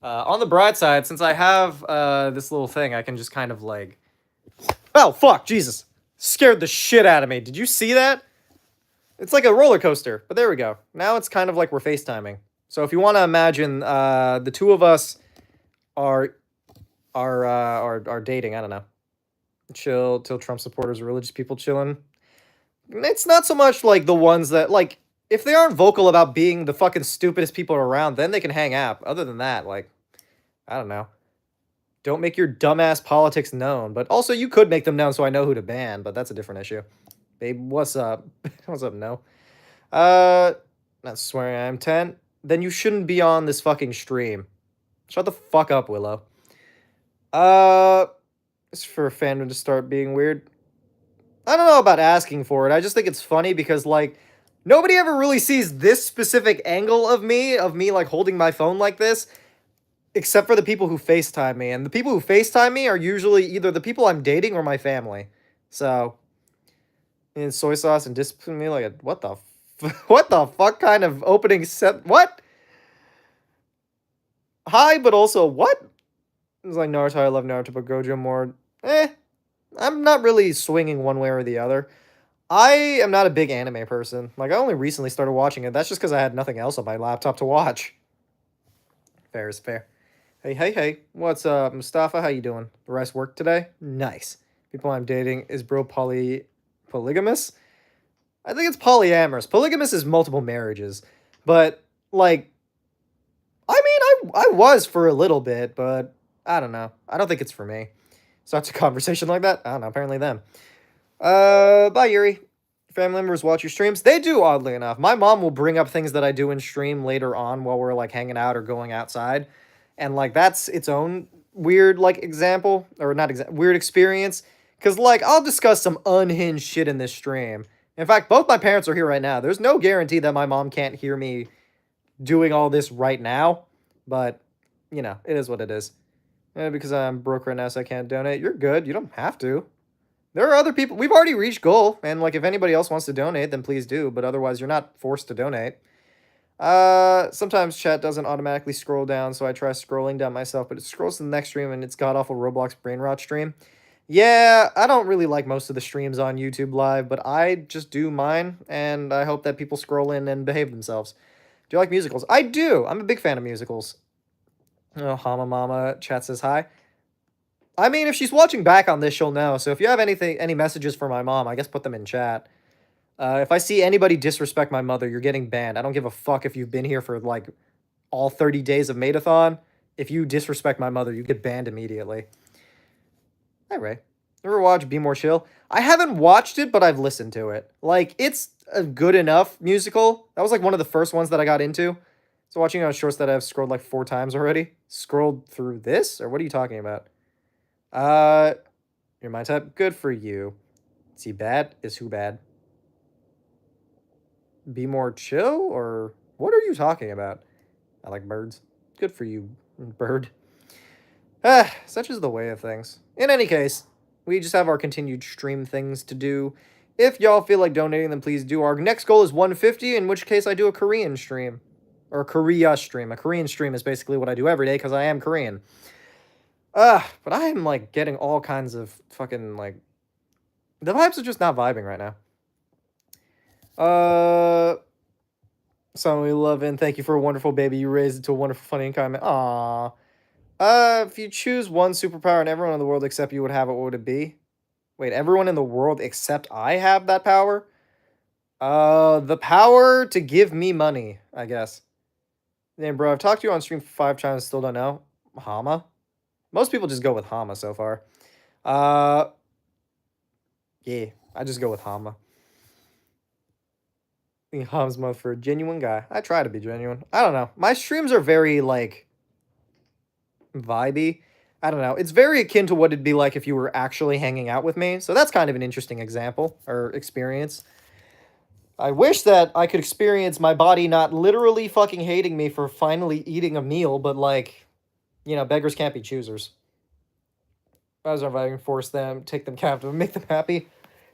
On the bright side, since I have this little thing, I can just kind of like... Oh, fuck, Jesus. Scared the shit out of me. Did you see that? It's like a roller coaster, but there we go. Now it's kind of like we're FaceTiming. So if you want to imagine the two of us are dating, I don't know. Chill till Trump supporters, religious people chilling. It's not so much like the ones that, like, if they aren't vocal about being the fucking stupidest people around, then they can hang out. Other than that, like, I don't know. Don't make your dumbass politics known. But also, you could make them known so I know who to ban, but that's a different issue. Babe, what's up? What's up, no? Not swearing I'm 10. Then you shouldn't be on this fucking stream. Shut the fuck up, Willow. It's for Fandom to start being weird. I don't know about asking for it. I just think it's funny because, like, nobody ever really sees this specific angle of me, like, holding my phone like this, except for the people who FaceTime me. And the people who FaceTime me are usually either the people I'm dating or my family. So, and soy sauce and discipline me like a, what the fuck kind of opening set? What? Hi, but also what? It's like Naruto, I love Naruto, but Gojo more. I'm not really swinging one way or the other. I am not a big anime person. Like, I only recently started watching it. That's just because I had nothing else on my laptop to watch. Fair is fair. Hey, hey, hey. What's up, Mustafa? How you doing? The rest work today? Nice. People I'm dating, is bro polygamous? I think it's polyamorous. Polygamous is multiple marriages. But, like, I mean, I was for a little bit, but I don't know. I don't think it's for me. Starts a conversation like that? I don't know. Apparently them. Bye, Yuri. Family members watch your streams? They do, oddly enough. My mom will bring up things that I do in stream later on while we're, like, hanging out or going outside. And, like, that's its own weird, like, example. Or not weird experience. Because, like, I'll discuss some unhinged shit in this stream. In fact, both my parents are here right now. There's no guarantee that my mom can't hear me doing all this right now. But, you know, it is what it is. Because I'm broke right now, so I can't donate. You're good. You don't have to. There are other people. We've already reached goal. And, like, if anybody else wants to donate, then please do. But otherwise, you're not forced to donate. Sometimes chat doesn't automatically scroll down, so I try scrolling down myself. But it scrolls to the next stream, and it's god-awful Roblox brain rot stream. Yeah, I don't really like most of the streams on YouTube Live, but I just do mine, and I hope that people scroll in and behave themselves. Do you like musicals? I do. I'm a big fan of musicals. Oh, Hama Mama chat says hi. I mean, if she's watching back on this, she'll know. So if you have any messages for my mom, I guess put them in chat. If I see anybody disrespect my mother, you're getting banned. I don't give a fuck if you've been here for, like, all 30 days of Madathon. If you disrespect my mother, you get banned immediately. Hi, Ray. Ever watch Be More Chill? I haven't watched it, but I've listened to it. Like, it's a good enough musical. That was, like, one of the first ones that I got into. So watching on shorts that I've scrolled, like, 4 times already. Scrolled through this? Or what are you talking about? You're my type? Good for you. Is he bad? Is who bad? Be More Chill? Or what are you talking about? I like birds. Good for you, bird. Such is the way of things. In any case, we just have our continued stream things to do. If y'all feel like donating, then please do. Our next goal is 150, in which case I do a Korean stream. Or a Korea stream. A Korean stream is basically what I do every day, because I am Korean. But I am, like, getting all kinds of fucking, like... The vibes are just not vibing right now. So we love and thank you for a wonderful baby. You raised it to a wonderful, funny, and kind. Aww. If you choose one superpower and everyone in the world except you would have it, what would it be? Wait, everyone in the world except I have that power? The power to give me money, I guess. Damn, bro, I've talked to you on stream 5 times, still don't know. Hama? Most people just go with Hama so far. Yeah, I just go with Hama. I think Hama's mode for a genuine guy. I try to be genuine. I don't know. My streams are very, like, vibey. I don't know. It's very akin to what it'd be like if you were actually hanging out with me. So that's kind of an interesting example or experience. I wish that I could experience my body not literally fucking hating me for finally eating a meal, but, like, you know, beggars can't be choosers. I was inviting, force them, take them captive, and make them happy.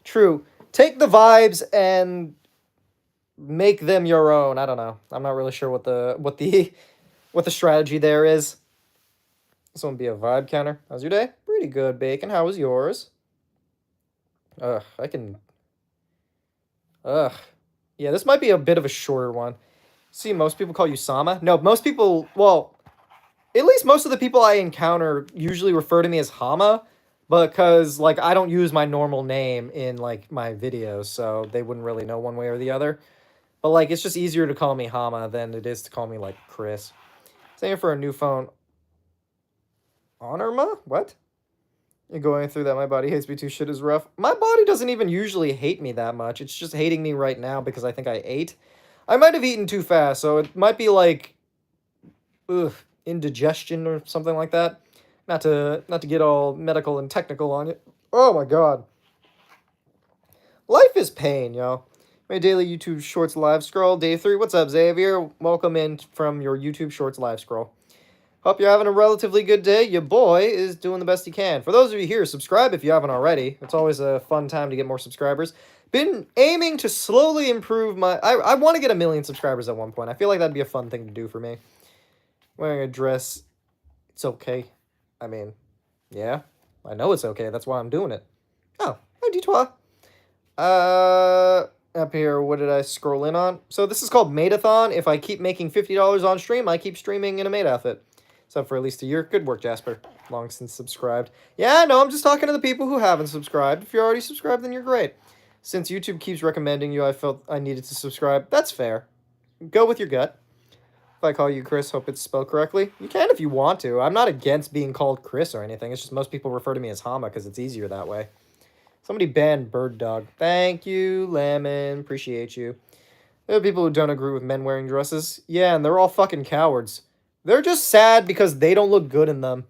True. Take the vibes and make them your own. I don't know. I'm not really sure what the strategy there is. This one be a vibe counter. How's your day? Pretty good, Bacon. How was yours? Yeah, this might be a bit of a shorter one. See, most people call you Sama. No, most people, well, at least most of the people I encounter usually refer to me as Hama, because, like, I don't use my normal name in, like, my videos, so they wouldn't really know one way or the other. But, like, it's just easier to call me Hama than it is to call me, like, Chris. Same for a new phone. Honorma? What? You're going through that. My body hates me too. Shit is rough. My body doesn't even usually hate me that much. It's just hating me right now because I think I ate. I might have eaten too fast, so it might be like, indigestion or something like that. Not to get all medical and technical on it. Oh my god. Life is pain, yo. My daily YouTube Shorts live scroll, day 3. What's up, Xavier? Welcome in from your YouTube Shorts live scroll. Hope you're having a relatively good day. Your boy is doing the best he can. For those of you here, subscribe if you haven't already. It's always a fun time to get more subscribers. Been aiming to slowly improve my... I want to get 1 million subscribers at one point. I feel like that'd be a fun thing to do for me. Wearing a dress, it's okay. I mean, yeah, I know it's okay. That's why I'm doing it. Oh, hi, Detois. up here, what did I scroll in on? So this is called Maidathon. If I keep making $50 on stream, I keep streaming in a maid outfit. So for at least a year. Good work, Jasper. Long since subscribed. Yeah, no, I'm just talking to the people who haven't subscribed. If you're already subscribed, then you're great. Since YouTube keeps recommending you, I felt I needed to subscribe. That's fair. Go with your gut. If I call you Chris, hope it's spelled correctly. You can if you want to. I'm not against being called Chris or anything. It's just most people refer to me as Hama because it's easier that way. Somebody banned Bird Dog. Thank you, Lemon. Appreciate you. There are people who don't agree with men wearing dresses. Yeah, and they're all fucking cowards. They're just sad because they don't look good in them.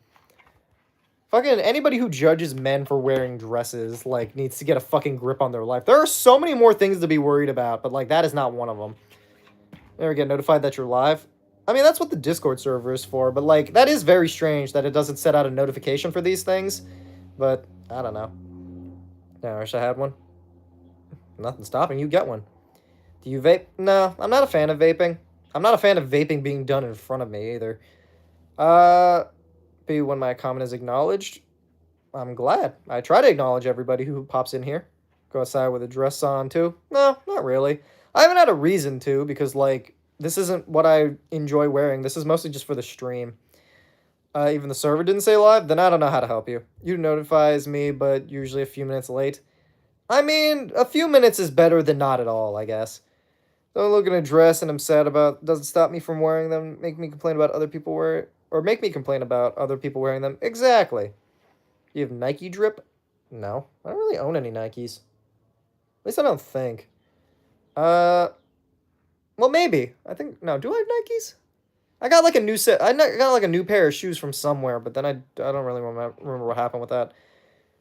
Fucking anybody who judges men for wearing dresses, like, needs to get a fucking grip on their life. There are so many more things to be worried about, but, like, that is not one of them. Never get notified that you're live. I mean, that's what the Discord server is for, but, like, that is very strange that it doesn't set out a notification for these things. But, I don't know. Yeah, I wish I had one. Nothing stopping you, get one. Do you vape? No, I'm not a fan of vaping. I'm not a fan of vaping being done in front of me, either. Be when my comment is acknowledged. I'm glad. I try to acknowledge everybody who pops in here. Go outside with a dress on, too. No, not really. I haven't had a reason to, because, like, this isn't what I enjoy wearing. This is mostly just for the stream. Even the server didn't say live, then I don't know how to help you. You notifies me, but usually a few minutes late. I mean, a few minutes is better than not at all, I guess. Don't look at a dress and I'm sad about, doesn't stop me from wearing them, make me complain about other people make me complain about other people wearing them. Exactly. You have Nike drip? No, I don't really own any Nikes. At least I don't think. Well, maybe. I think, no, do I have Nikes? I got like a new set, I got like a new pair of shoes from somewhere, but then I don't really remember what happened with that.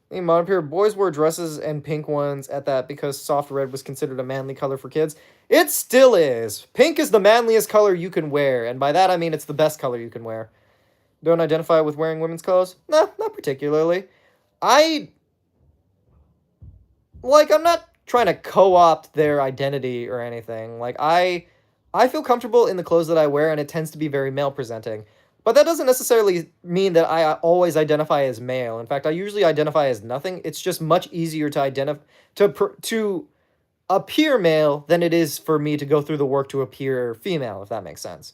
In modern period, boys wore dresses and pink ones at that because soft red was considered a manly color for kids. It still is. Pink is the manliest color you can wear, and by that I mean it's the best color you can wear. Don't identify with wearing women's clothes? No, not particularly. I'm not trying to co-opt their identity or anything. Like, I feel comfortable in the clothes that I wear, and it tends to be very male-presenting. But that doesn't necessarily mean that I always identify as male. In fact, I usually identify as nothing. It's just much easier to appear male than it is for me to go through the work to appear female, if that makes sense.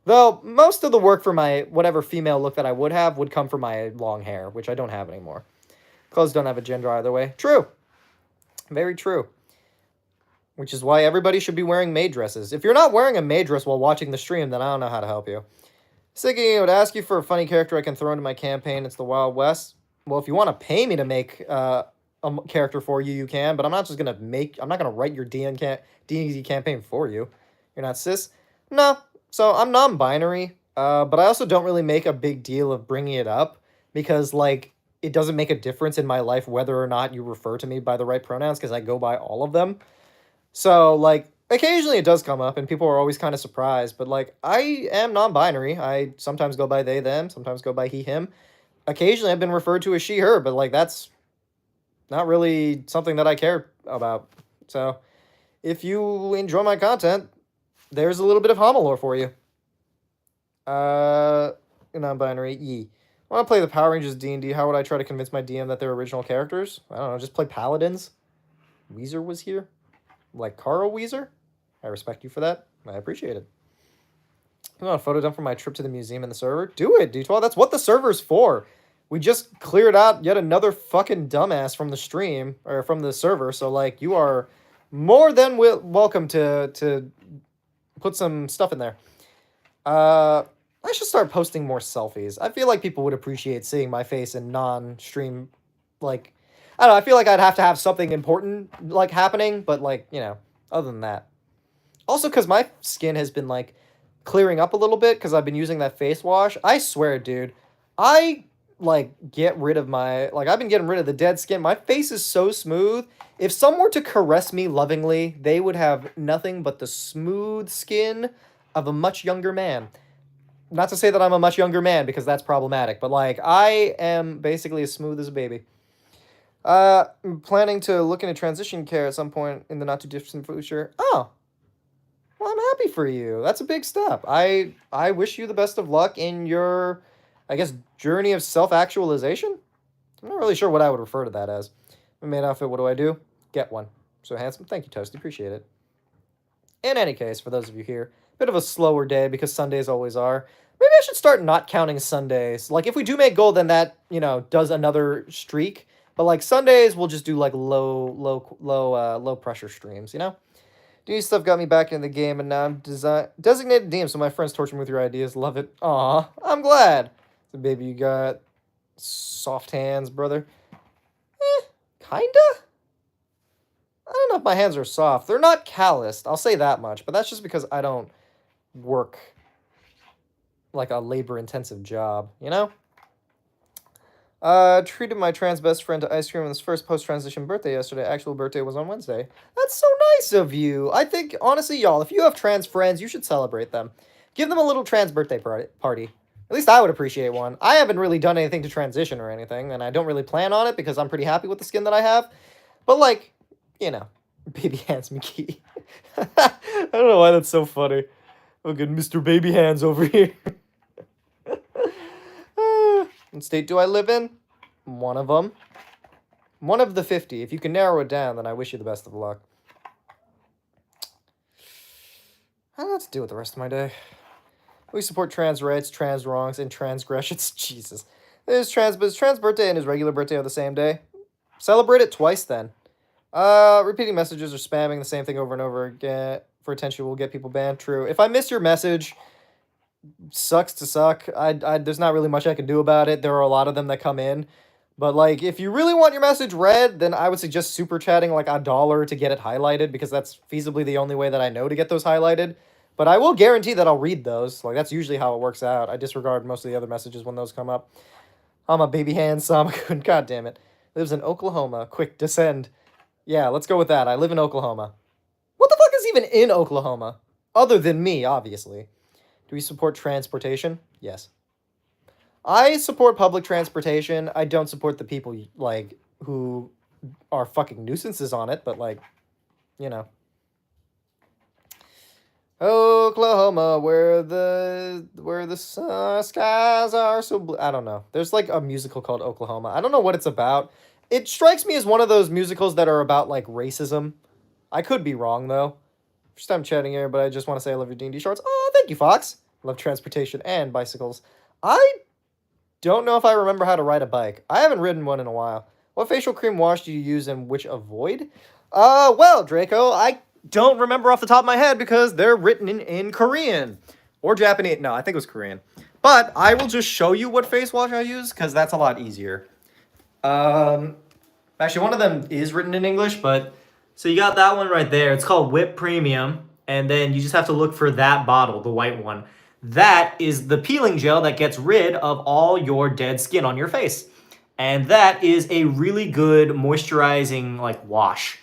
Though, most of the work for my whatever female look that I would have would come from my long hair, which I don't have anymore. Clothes don't have a gender either way. True. Very true. Which is why everybody should be wearing maid dresses. If you're not wearing a maid dress while watching the stream, then I don't know how to help you. Siggy, I would ask you for a funny character I can throw into my campaign. It's the Wild West. Well, if you want to pay me to make a character for you, you can. But I'm not just going to I'm not going to write your D&D campaign for you. You're not cis? No. So I'm non-binary. But I also don't really make a big deal of bringing it up. Because, like, it doesn't make a difference in my life whether or not you refer to me by the right pronouns. Because I go by all of them. So, like, occasionally it does come up, and people are always kind of surprised, but, like, I am non-binary. I sometimes go by they, them, sometimes go by he, him. Occasionally I've been referred to as she, her, but, like, that's not really something that I care about. So, if you enjoy my content, there's a little bit of Homalore for you. Non-binary, ye. I want to play the Power Rangers D&D. How would I try to convince my DM that they're original characters? I don't know, just play Paladins. Weezer was here. Like Carl Weezer? I respect you for that. I appreciate it. I want a photo done from my trip to the museum and the server. Do it, D12. That's what the server's for. We just cleared out yet another fucking dumbass from the stream, or from the server, so, like, you are more than welcome to put some stuff in there. I should start posting more selfies. I feel like people would appreciate seeing my face in non-stream, like, I don't know, I feel like I'd have to have something important, like, happening, but, like, you know, other than that. Also, because my skin has been, like, clearing up a little bit, because I've been using that face wash. I swear, dude, I, like, get rid of I've been getting rid of the dead skin. My face is so smooth. If someone were to caress me lovingly, they would have nothing but the smooth skin of a much younger man. Not to say that I'm a much younger man, because that's problematic, but, like, I am basically as smooth as a baby. I'm planning to look into transition care at some point in the not too distant future. Oh, well, I'm happy for you. That's a big step. I wish you the best of luck in your, I guess, journey of self-actualization. I'm not really sure what I would refer to that as. A maid outfit, what do I do? Get one. So handsome. Thank you, Toasty. Appreciate it. In any case, for those of you here, bit of a slower day because Sundays always are. Maybe I should start not counting Sundays. Like, if we do make gold, then that, does another streak. But, like, Sundays, we'll just do, like, low pressure streams, New stuff got me back in the game, and now I'm designated DM, so my friends torture me with your ideas. Love it. Aw, I'm glad. So, baby, you got soft hands, brother. Kinda? I don't know if my hands are soft. They're not calloused, I'll say that much, but that's just because I don't work like a labor-intensive job, Treated my trans best friend to ice cream on his first post-transition birthday yesterday. Actual birthday was on Wednesday. That's so nice of you. I think, honestly, y'all, if you have trans friends, you should celebrate them. Give them a little trans birthday party. At least I would appreciate one. I haven't really done anything to transition or anything, and I don't really plan on it because I'm pretty happy with the skin that I have. But, like, baby hands McKee. I don't know why that's so funny. Look at Mr. Baby Hands over here. What state do I live in? One of them. One of the 50. If you can narrow it down, then I wish you the best of luck. I don't know what to do with the rest of my day. We support trans rights, trans wrongs, and transgressions. Jesus. His trans birthday and his regular birthday are the same day. Celebrate it twice then. Repeating messages or spamming the same thing over and over again for attention will get people banned. True. If I miss your message, sucks to suck. There's not really much I can do about it. There are a lot of them that come in. But, like, if you really want your message read, then I would suggest super chatting, like, $1 to get it highlighted, because that's feasibly the only way that I know to get those highlighted. But I will guarantee that I'll read those. Like, that's usually how it works out. I disregard most of the other messages when those come up. Baby Hamasamakun. God damn it. Lives in Oklahoma. Quick, descend. Yeah, let's go with that. I live in Oklahoma. What the fuck is even in Oklahoma? Other than me, obviously. Do we support transportation? Yes. I support public transportation. I don't support the people, like, who are fucking nuisances on it, but, like, Oklahoma, where the skies are so blue. I don't know. There's, like, a musical called Oklahoma. I don't know what it's about. It strikes me as one of those musicals that are about, like, racism. I could be wrong, though. First time chatting here, but I just want to say I love your D&D shorts. Oh, thank you, Fox. Love transportation and bicycles. I don't know if I remember how to ride a bike. I haven't ridden one in a while. What facial cream wash do you use and which avoid? Well, Draco, I don't remember off the top of my head because they're written in Korean. Or Japanese. No, I think it was Korean. But I will just show you what face wash I use because that's a lot easier. Actually, one of them is written in English, but... So you got that one right there. It's called Whip Premium. And then you just have to look for that bottle, the white one. That is the peeling gel that gets rid of all your dead skin on your face. And that is a really good moisturizing, like, wash.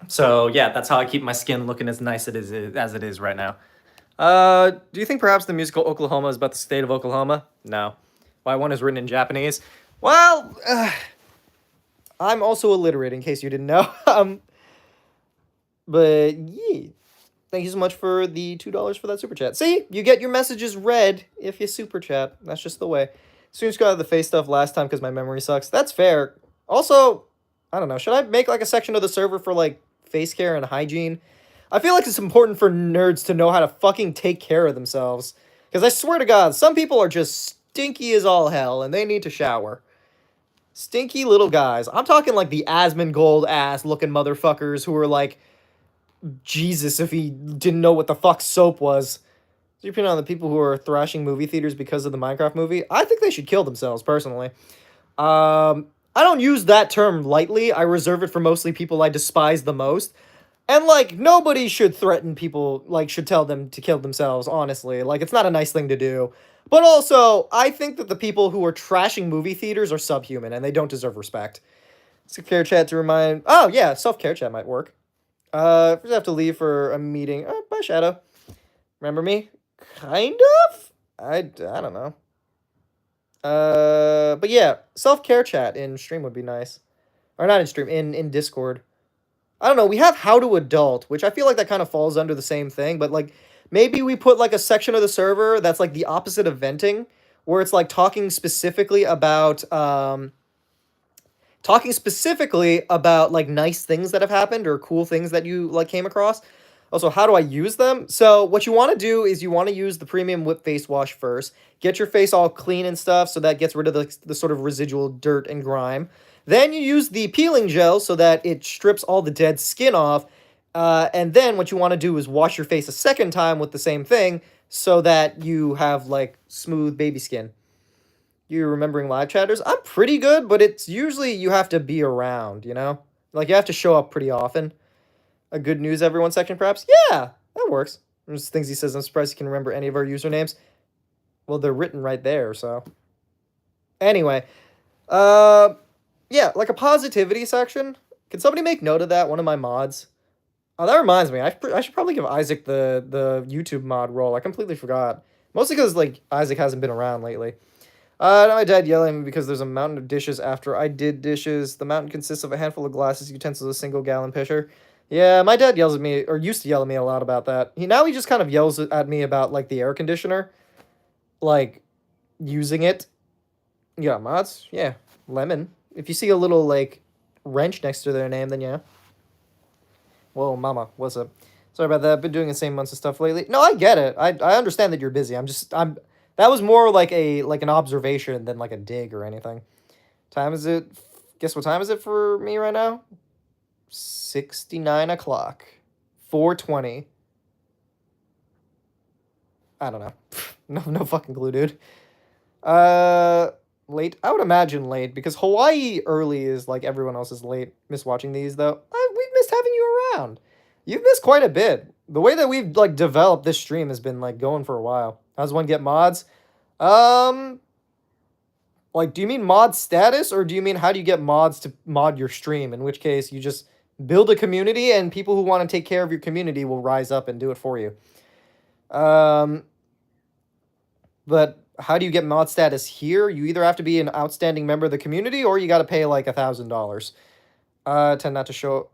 So, yeah, that's how I keep my skin looking as nice as it is right now. Do you think perhaps the musical Oklahoma is about the state of Oklahoma? No. Why one is written in Japanese? Well, I'm also illiterate, in case you didn't know. But, yeah. Thank you so much for the $2 for that super chat. See, you get your messages read if you super chat. That's just the way. Students got out of the face stuff last time because my memory sucks. That's fair. Also, I don't know. Should I make, like, a section of the server for, like, face care and hygiene? I feel like it's important for nerds to know how to fucking take care of themselves. Because I swear to God, some people are just stinky as all hell, and they need to shower. Stinky little guys. I'm talking, like, the Asmongold ass looking motherfuckers who are, like... Jesus, if he didn't know what the fuck soap was. Your opinion on the people who are thrashing movie theaters because of the Minecraft movie? I think they should kill themselves, personally. I don't use that term lightly. I reserve it for mostly people I despise the most. And, like, nobody should threaten people, like, should tell them to kill themselves, honestly. Like, it's not a nice thing to do. But also, I think that the people who are trashing movie theaters are subhuman, and they don't deserve respect. Self-care chat to remind... Oh, yeah, self-care chat might work. First I have to leave for a meeting. Oh, bye, Shadow. Remember me? Kind of? I don't know. But yeah, self-care chat in stream would be nice. Or not in stream, in Discord. I don't know, we have How to Adult, which I feel like that kind of falls under the same thing, but, like, maybe we put, like, a section of the server that's, like, the opposite of venting, where it's, like, talking specifically about, talking specifically about like nice things that have happened or cool things that you like came across. Also, how do I use them? So what you want to do is you want to use the premium whip face wash first. Get your face all clean and stuff so that gets rid of the sort of residual dirt and grime. Then you use the peeling gel so that it strips all the dead skin off. And then what you want to do is wash your face a second time with the same thing so that you have like smooth baby skin. You remembering live chatters? I'm pretty good, but it's usually you have to be around, you know? Like you have to show up pretty often. A good news everyone section perhaps? Yeah, that works. There's things he says, I'm surprised he can remember any of our usernames. Well, they're written right there, so. Anyway, yeah, like a positivity section. Can somebody make note of that? One of my mods. Oh, that reminds me. I should probably give Isaac the YouTube mod role. I completely forgot. Mostly because, like, Isaac hasn't been around lately. Now my dad yelling at me because there's a mountain of dishes after I did dishes. The mountain consists of a handful of glasses, utensils, a single-gallon pitcher. Yeah, my dad yells at me, or used to yell at me a lot about that. Now he just kind of yells at me about, like, the air conditioner. Like, using it. Yeah, mods? Yeah. Lemon. If you see a little, like, wrench next to their name, then yeah. Whoa, mama, what's up? Sorry about that. I've been doing the same months of stuff lately. No, I get it. I understand that you're busy. That was more like an observation than like a dig or anything. Time is it? Guess what time is it for me right now? 69 o'clock. 4:20. I don't know. No fucking clue, dude. Late? I would imagine late, because Hawaii early is like everyone else is late. Miss watching these, though. We've missed having you around. You've missed quite a bit. The way that we've, like, developed this stream has been, like, going for a while. How's one get mods? Like, do you mean mod status, or do you mean how do you get mods to mod your stream? In which case, you just build a community, and people who want to take care of your community will rise up and do it for you. But how do you get mod status here? You either have to be an outstanding member of the community, or you got to pay like $1,000.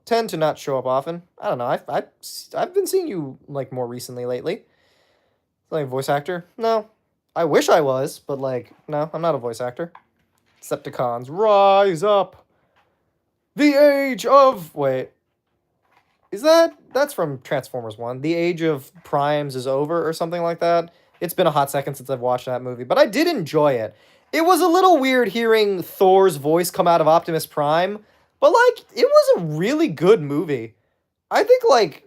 Tend to not show up often. I don't know. I've been seeing you like more recently lately. Like voice actor? No, I wish I was, but like no, I'm not a voice actor. Decepticons rise up. The age of that's from Transformers 1. The age of primes is over or something like that. It's been a hot second since I've watched that movie, but I did enjoy it. It was a little weird hearing Thor's voice come out of Optimus Prime, but, like, it was a really good movie. I think, like,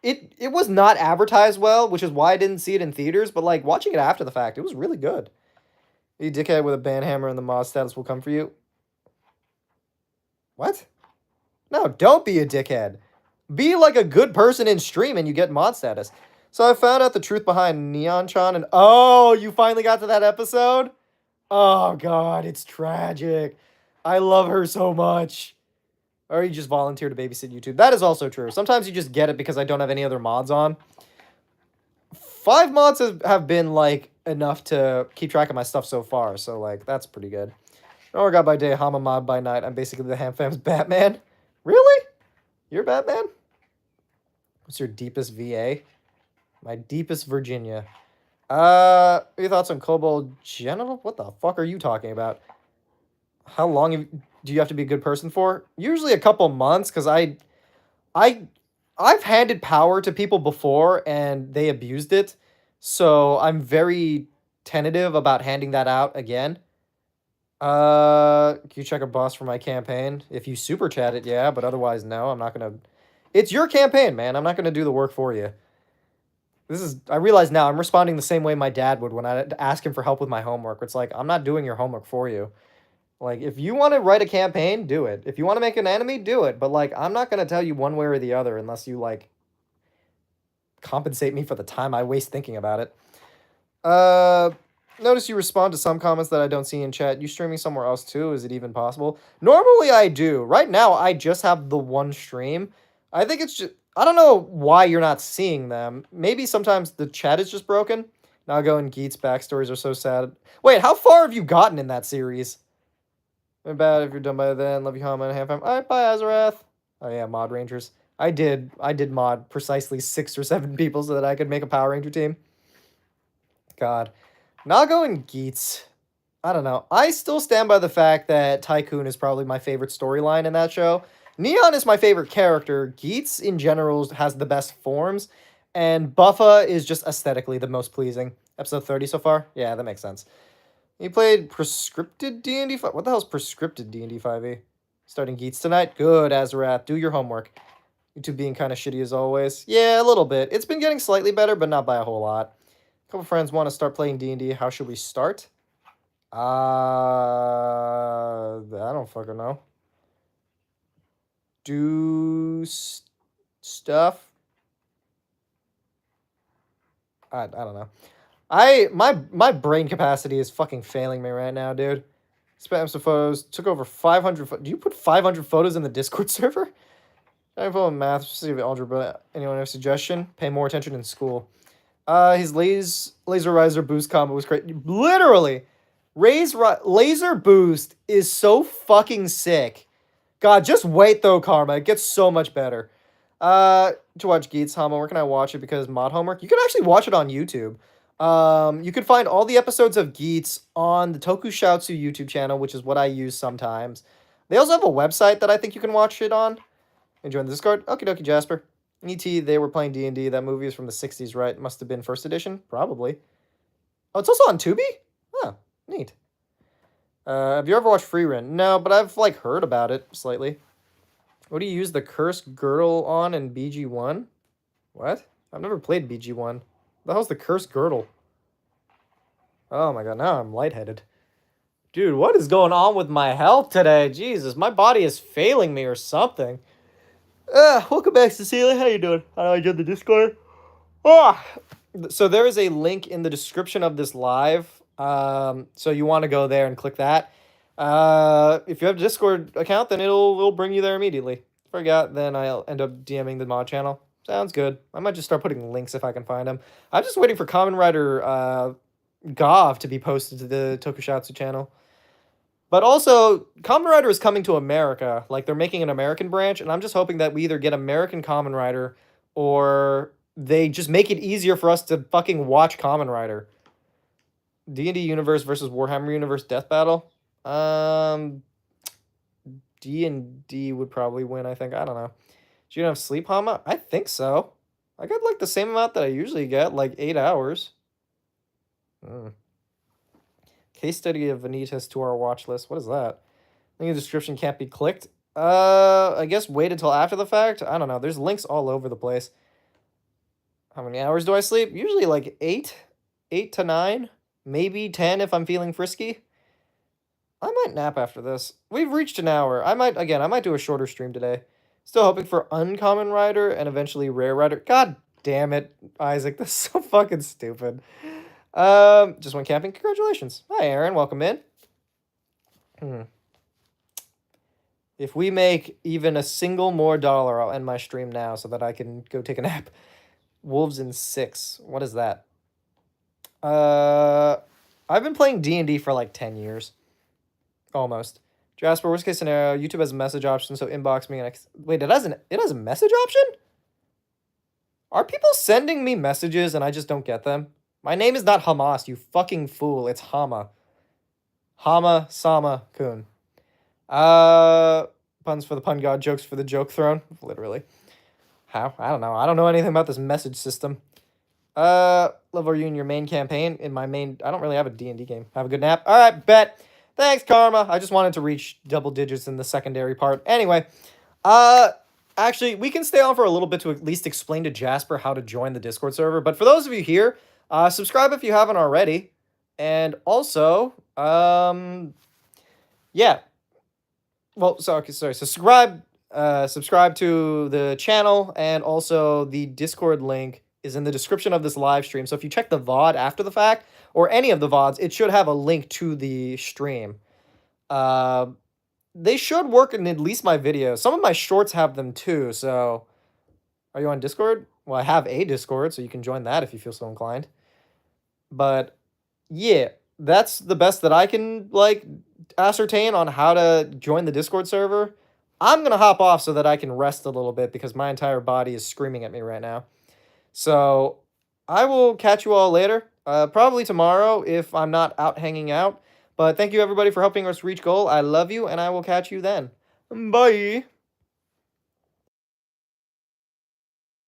it was not advertised well, which is why I didn't see it in theaters, but, like, watching it after the fact, it was really good. You dickhead with a band hammer and the mod status will come for you. What? No, don't be a dickhead. Be, like, a good person in stream and you get mod status. So I found out the truth behind Neon-chan, and oh, you finally got to that episode? Oh, God, it's tragic. I love her so much. Or you just volunteer to babysit YouTube. That is also true. Sometimes you just get it because I don't have any other mods on. 5 mods have been, like, enough to keep track of my stuff so far, so, like, that's pretty good. Or God by day, Hama mod by night. I'm basically the Ham Fam's Batman. Really? You're Batman? What's your deepest VA? My deepest Virginia. Your thoughts on Kobold Genital? What the fuck are you talking about? How long do you have to be a good person for? Usually a couple months, because I've handed power to people before, and they abused it. So I'm very tentative about handing that out again. Can you check a boss for my campaign? If you super chat it, yeah, but otherwise, no, I'm not gonna... It's your campaign, man. I'm not gonna do the work for you. I realize now I'm responding the same way my dad would when I ask him for help with my homework. It's like, I'm not doing your homework for you. Like, if you want to write a campaign, do it. If you want to make an enemy, do it. But, like, I'm not going to tell you one way or the other unless you, like, compensate me for the time I waste thinking about it. Notice you respond to some comments that I don't see in chat. You streaming somewhere else, too? Is it even possible? Normally, I do. Right now, I just have the one stream. I think it's just... I don't know why you're not seeing them. Maybe sometimes the chat is just broken. Nago and Geet's backstories are so sad. Wait, how far have you gotten in that series? Bad if you're done by then. Love you, Hama and Ham Fam. Alright, bye, Azarath. Oh yeah, Mod Rangers. I did mod precisely 6 or 7 people so that I could make a Power Ranger team. God. Nago and Geets. I don't know. I still stand by the fact that Tycoon is probably my favorite storyline in that show. Neon is my favorite character. Geets in general has the best forms, and Buffa is just aesthetically the most pleasing. Episode 30 so far? Yeah, that makes sense. You played Prescripted D&D 5? What the hell's Prescripted D&D 5e? Starting Geets tonight? Good, Azarath. Do your homework. YouTube being kind of shitty as always. Yeah, a little bit. It's been getting slightly better, but not by a whole lot. A couple friends want to start playing D&D. How should we start? I don't fucking know. Do stuff. I don't know. My brain capacity is fucking failing me right now, dude. Spam some photos. Took over 500. Do you put 500 photos in the Discord server? I follow math, specifically algebra. Anyone have a suggestion? Pay more attention in school. His laser riser boost combo was great. Literally. Laser boost is so fucking sick. God, just wait though, Karma. It gets so much better. To watch Geets, Hama, where can I watch it? Because mod homework. You can actually watch it on YouTube. You can find all the episodes of Geets on the Tokushoutsu YouTube channel, which is what I use sometimes. They also have a website that I think you can watch it on. Enjoying the Discord? Okie dokie, Jasper. E.T., they were playing D&D. That movie is from the 60s, right? Must have been first edition? Probably. Oh, it's also on Tubi? Huh. Neat. Have you ever watched Free Run? No, but I've, like, heard about it slightly. What do you use the cursed girdle on in BG1? What? I've never played BG1. The hell's the cursed girdle? Oh my god, now I'm lightheaded. Dude, what is going on with my health today? Jesus, my body is failing me or something. Welcome back, Cecilia. How you doing? How do I join the Discord? So there is a link in the description of this live. So you want to go there and click that. If you have a Discord account, then it'll bring you there immediately. If I forgot, then I'll end up DMing the mod channel. Sounds good. I might just start putting links if I can find them. I'm just waiting for Kamen Rider Gov to be posted to the Tokushoutsu channel. But also, Kamen Rider is coming to America. Like, they're making an American branch, and I'm just hoping that we either get American Kamen Rider or they just make it easier for us to fucking watch Kamen Rider. D&D Universe versus Warhammer Universe Death Battle? D&D would probably win, I think. I don't know. Do you have sleep, Hama? I think so. I got, like, the same amount that I usually get, like 8 hours. Case study of Vanitas to our watch list. What is that? Link in the description can't be clicked. I guess wait until after the fact. I don't know. There's links all over the place. How many hours do I sleep? Usually like 8 to 9, maybe 10 if I'm feeling frisky. I might nap after this. We've reached an hour. I might do a shorter stream today. Still hoping for Uncommon Rider and eventually Rare Rider. God damn it, Isaac. This is so fucking stupid. Just went camping. Congratulations. Hi, Aaron. Welcome in. If we make even a single more dollar, I'll end my stream now so that I can go take a nap. Wolves in 6. What is that? I've been playing D&D for like 10 years. Almost. Jasper, worst case scenario, YouTube has a message option, so inbox me. Wait, it has a message option? Are people sending me messages and I just don't get them? My name is not Hamas, you fucking fool. It's Hama. Hamasamakun. Puns for the pun god, jokes for the joke throne. Literally. How? I don't know. I don't know anything about this message system. Level are you in your main campaign? In my main... I don't really have a D&D game. Have a good nap. All right, bet. Thanks, Karma. I just wanted to reach double digits in the secondary part. Anyway, actually, we can stay on for a little bit to at least explain to Jasper how to join the Discord server. But for those of you here, subscribe if you haven't already. And also, yeah. Well, sorry. Subscribe to the channel, and also the Discord link is in the description of this live stream. So if you check the VOD after the fact, or any of the VODs, it should have a link to the stream. They should work in at least my videos. Some of my shorts have them too, so... Are you on Discord? Well, I have a Discord, so you can join that if you feel so inclined. But, yeah, that's the best that I can, like, ascertain on how to join the Discord server. I'm going to hop off so that I can rest a little bit because my entire body is screaming at me right now. So, I will catch you all later. Probably tomorrow if I'm not out hanging out. But thank you everybody for helping us reach goal. I love you, and I will catch you then. Bye.